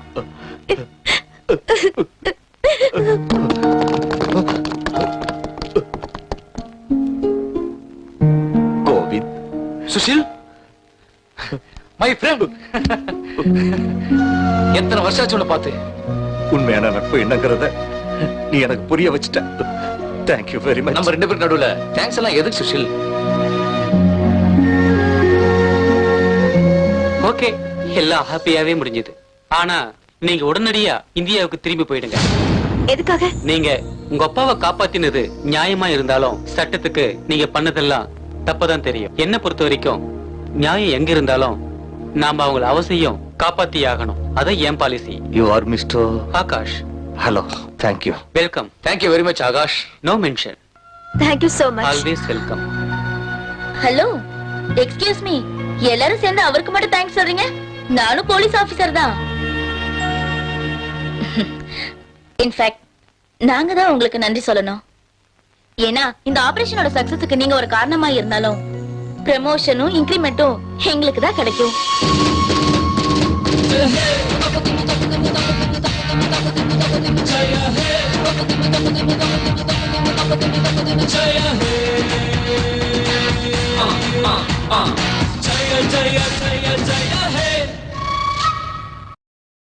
Govind, Sushil, my friend. எத்தனை வருஷம் ஆச்சு உன்னை பார்த்து. உண்மையான நட்பு என்னங்கிறத நீ எனக்கு புரிய வச்சுட்ட. Thank you very much. நம்ம 2 பேருக்கு நடுவுல தேங்க்ஸ் எல்லாம் எதுக்கு சுஷில்? ஓகே, எல்லாம் ஹாப்பியாவே முடிஞ்சது. ஆனா நீங்க உடனடியா இந்தியாவுக்கு திரும்பி போயிடுங்க. எதுக்காக? நீங்க உங்க அப்பாவை காப்பாத்தினது நியாயமா இருந்தாலும் சட்டத்துக்கு நீங்க பண்ணதெல்லாம் தப்பதான் தெரியும். என்ன பொறுத்த வரைக்கும் நியாயம் எங்க இருந்தாலும் நாம அவங்கள அவசியம் காப்பாத்தி ஆகணும். அதான் என் policy. You are mister Akash. Hello, thank you. Welcome. Thank you very much Akash. No mention. Thank you so much. Always welcome. Hello, excuse me, எல்லாரும் சேர்ந்து அவருக்கு மட்டும் தேங்க்ஸ் சொல்றீங்க? நானும் போலீஸ் ஆபீசர் தான். இன்ஃபேக்ட் நாங்க தான் உங்களுக்கு நன்றி சொல்லணும். ஏன்னா இந்த ஆபரேஷனோட சக்சஸுக்கு நீங்க ஒரு காரணமா இருந்தாலும் ப்ரமோஷனும் இன்கிரிமெண்ட்டும் எங்களுக்கு தான் கிடைக்கும். Jaya He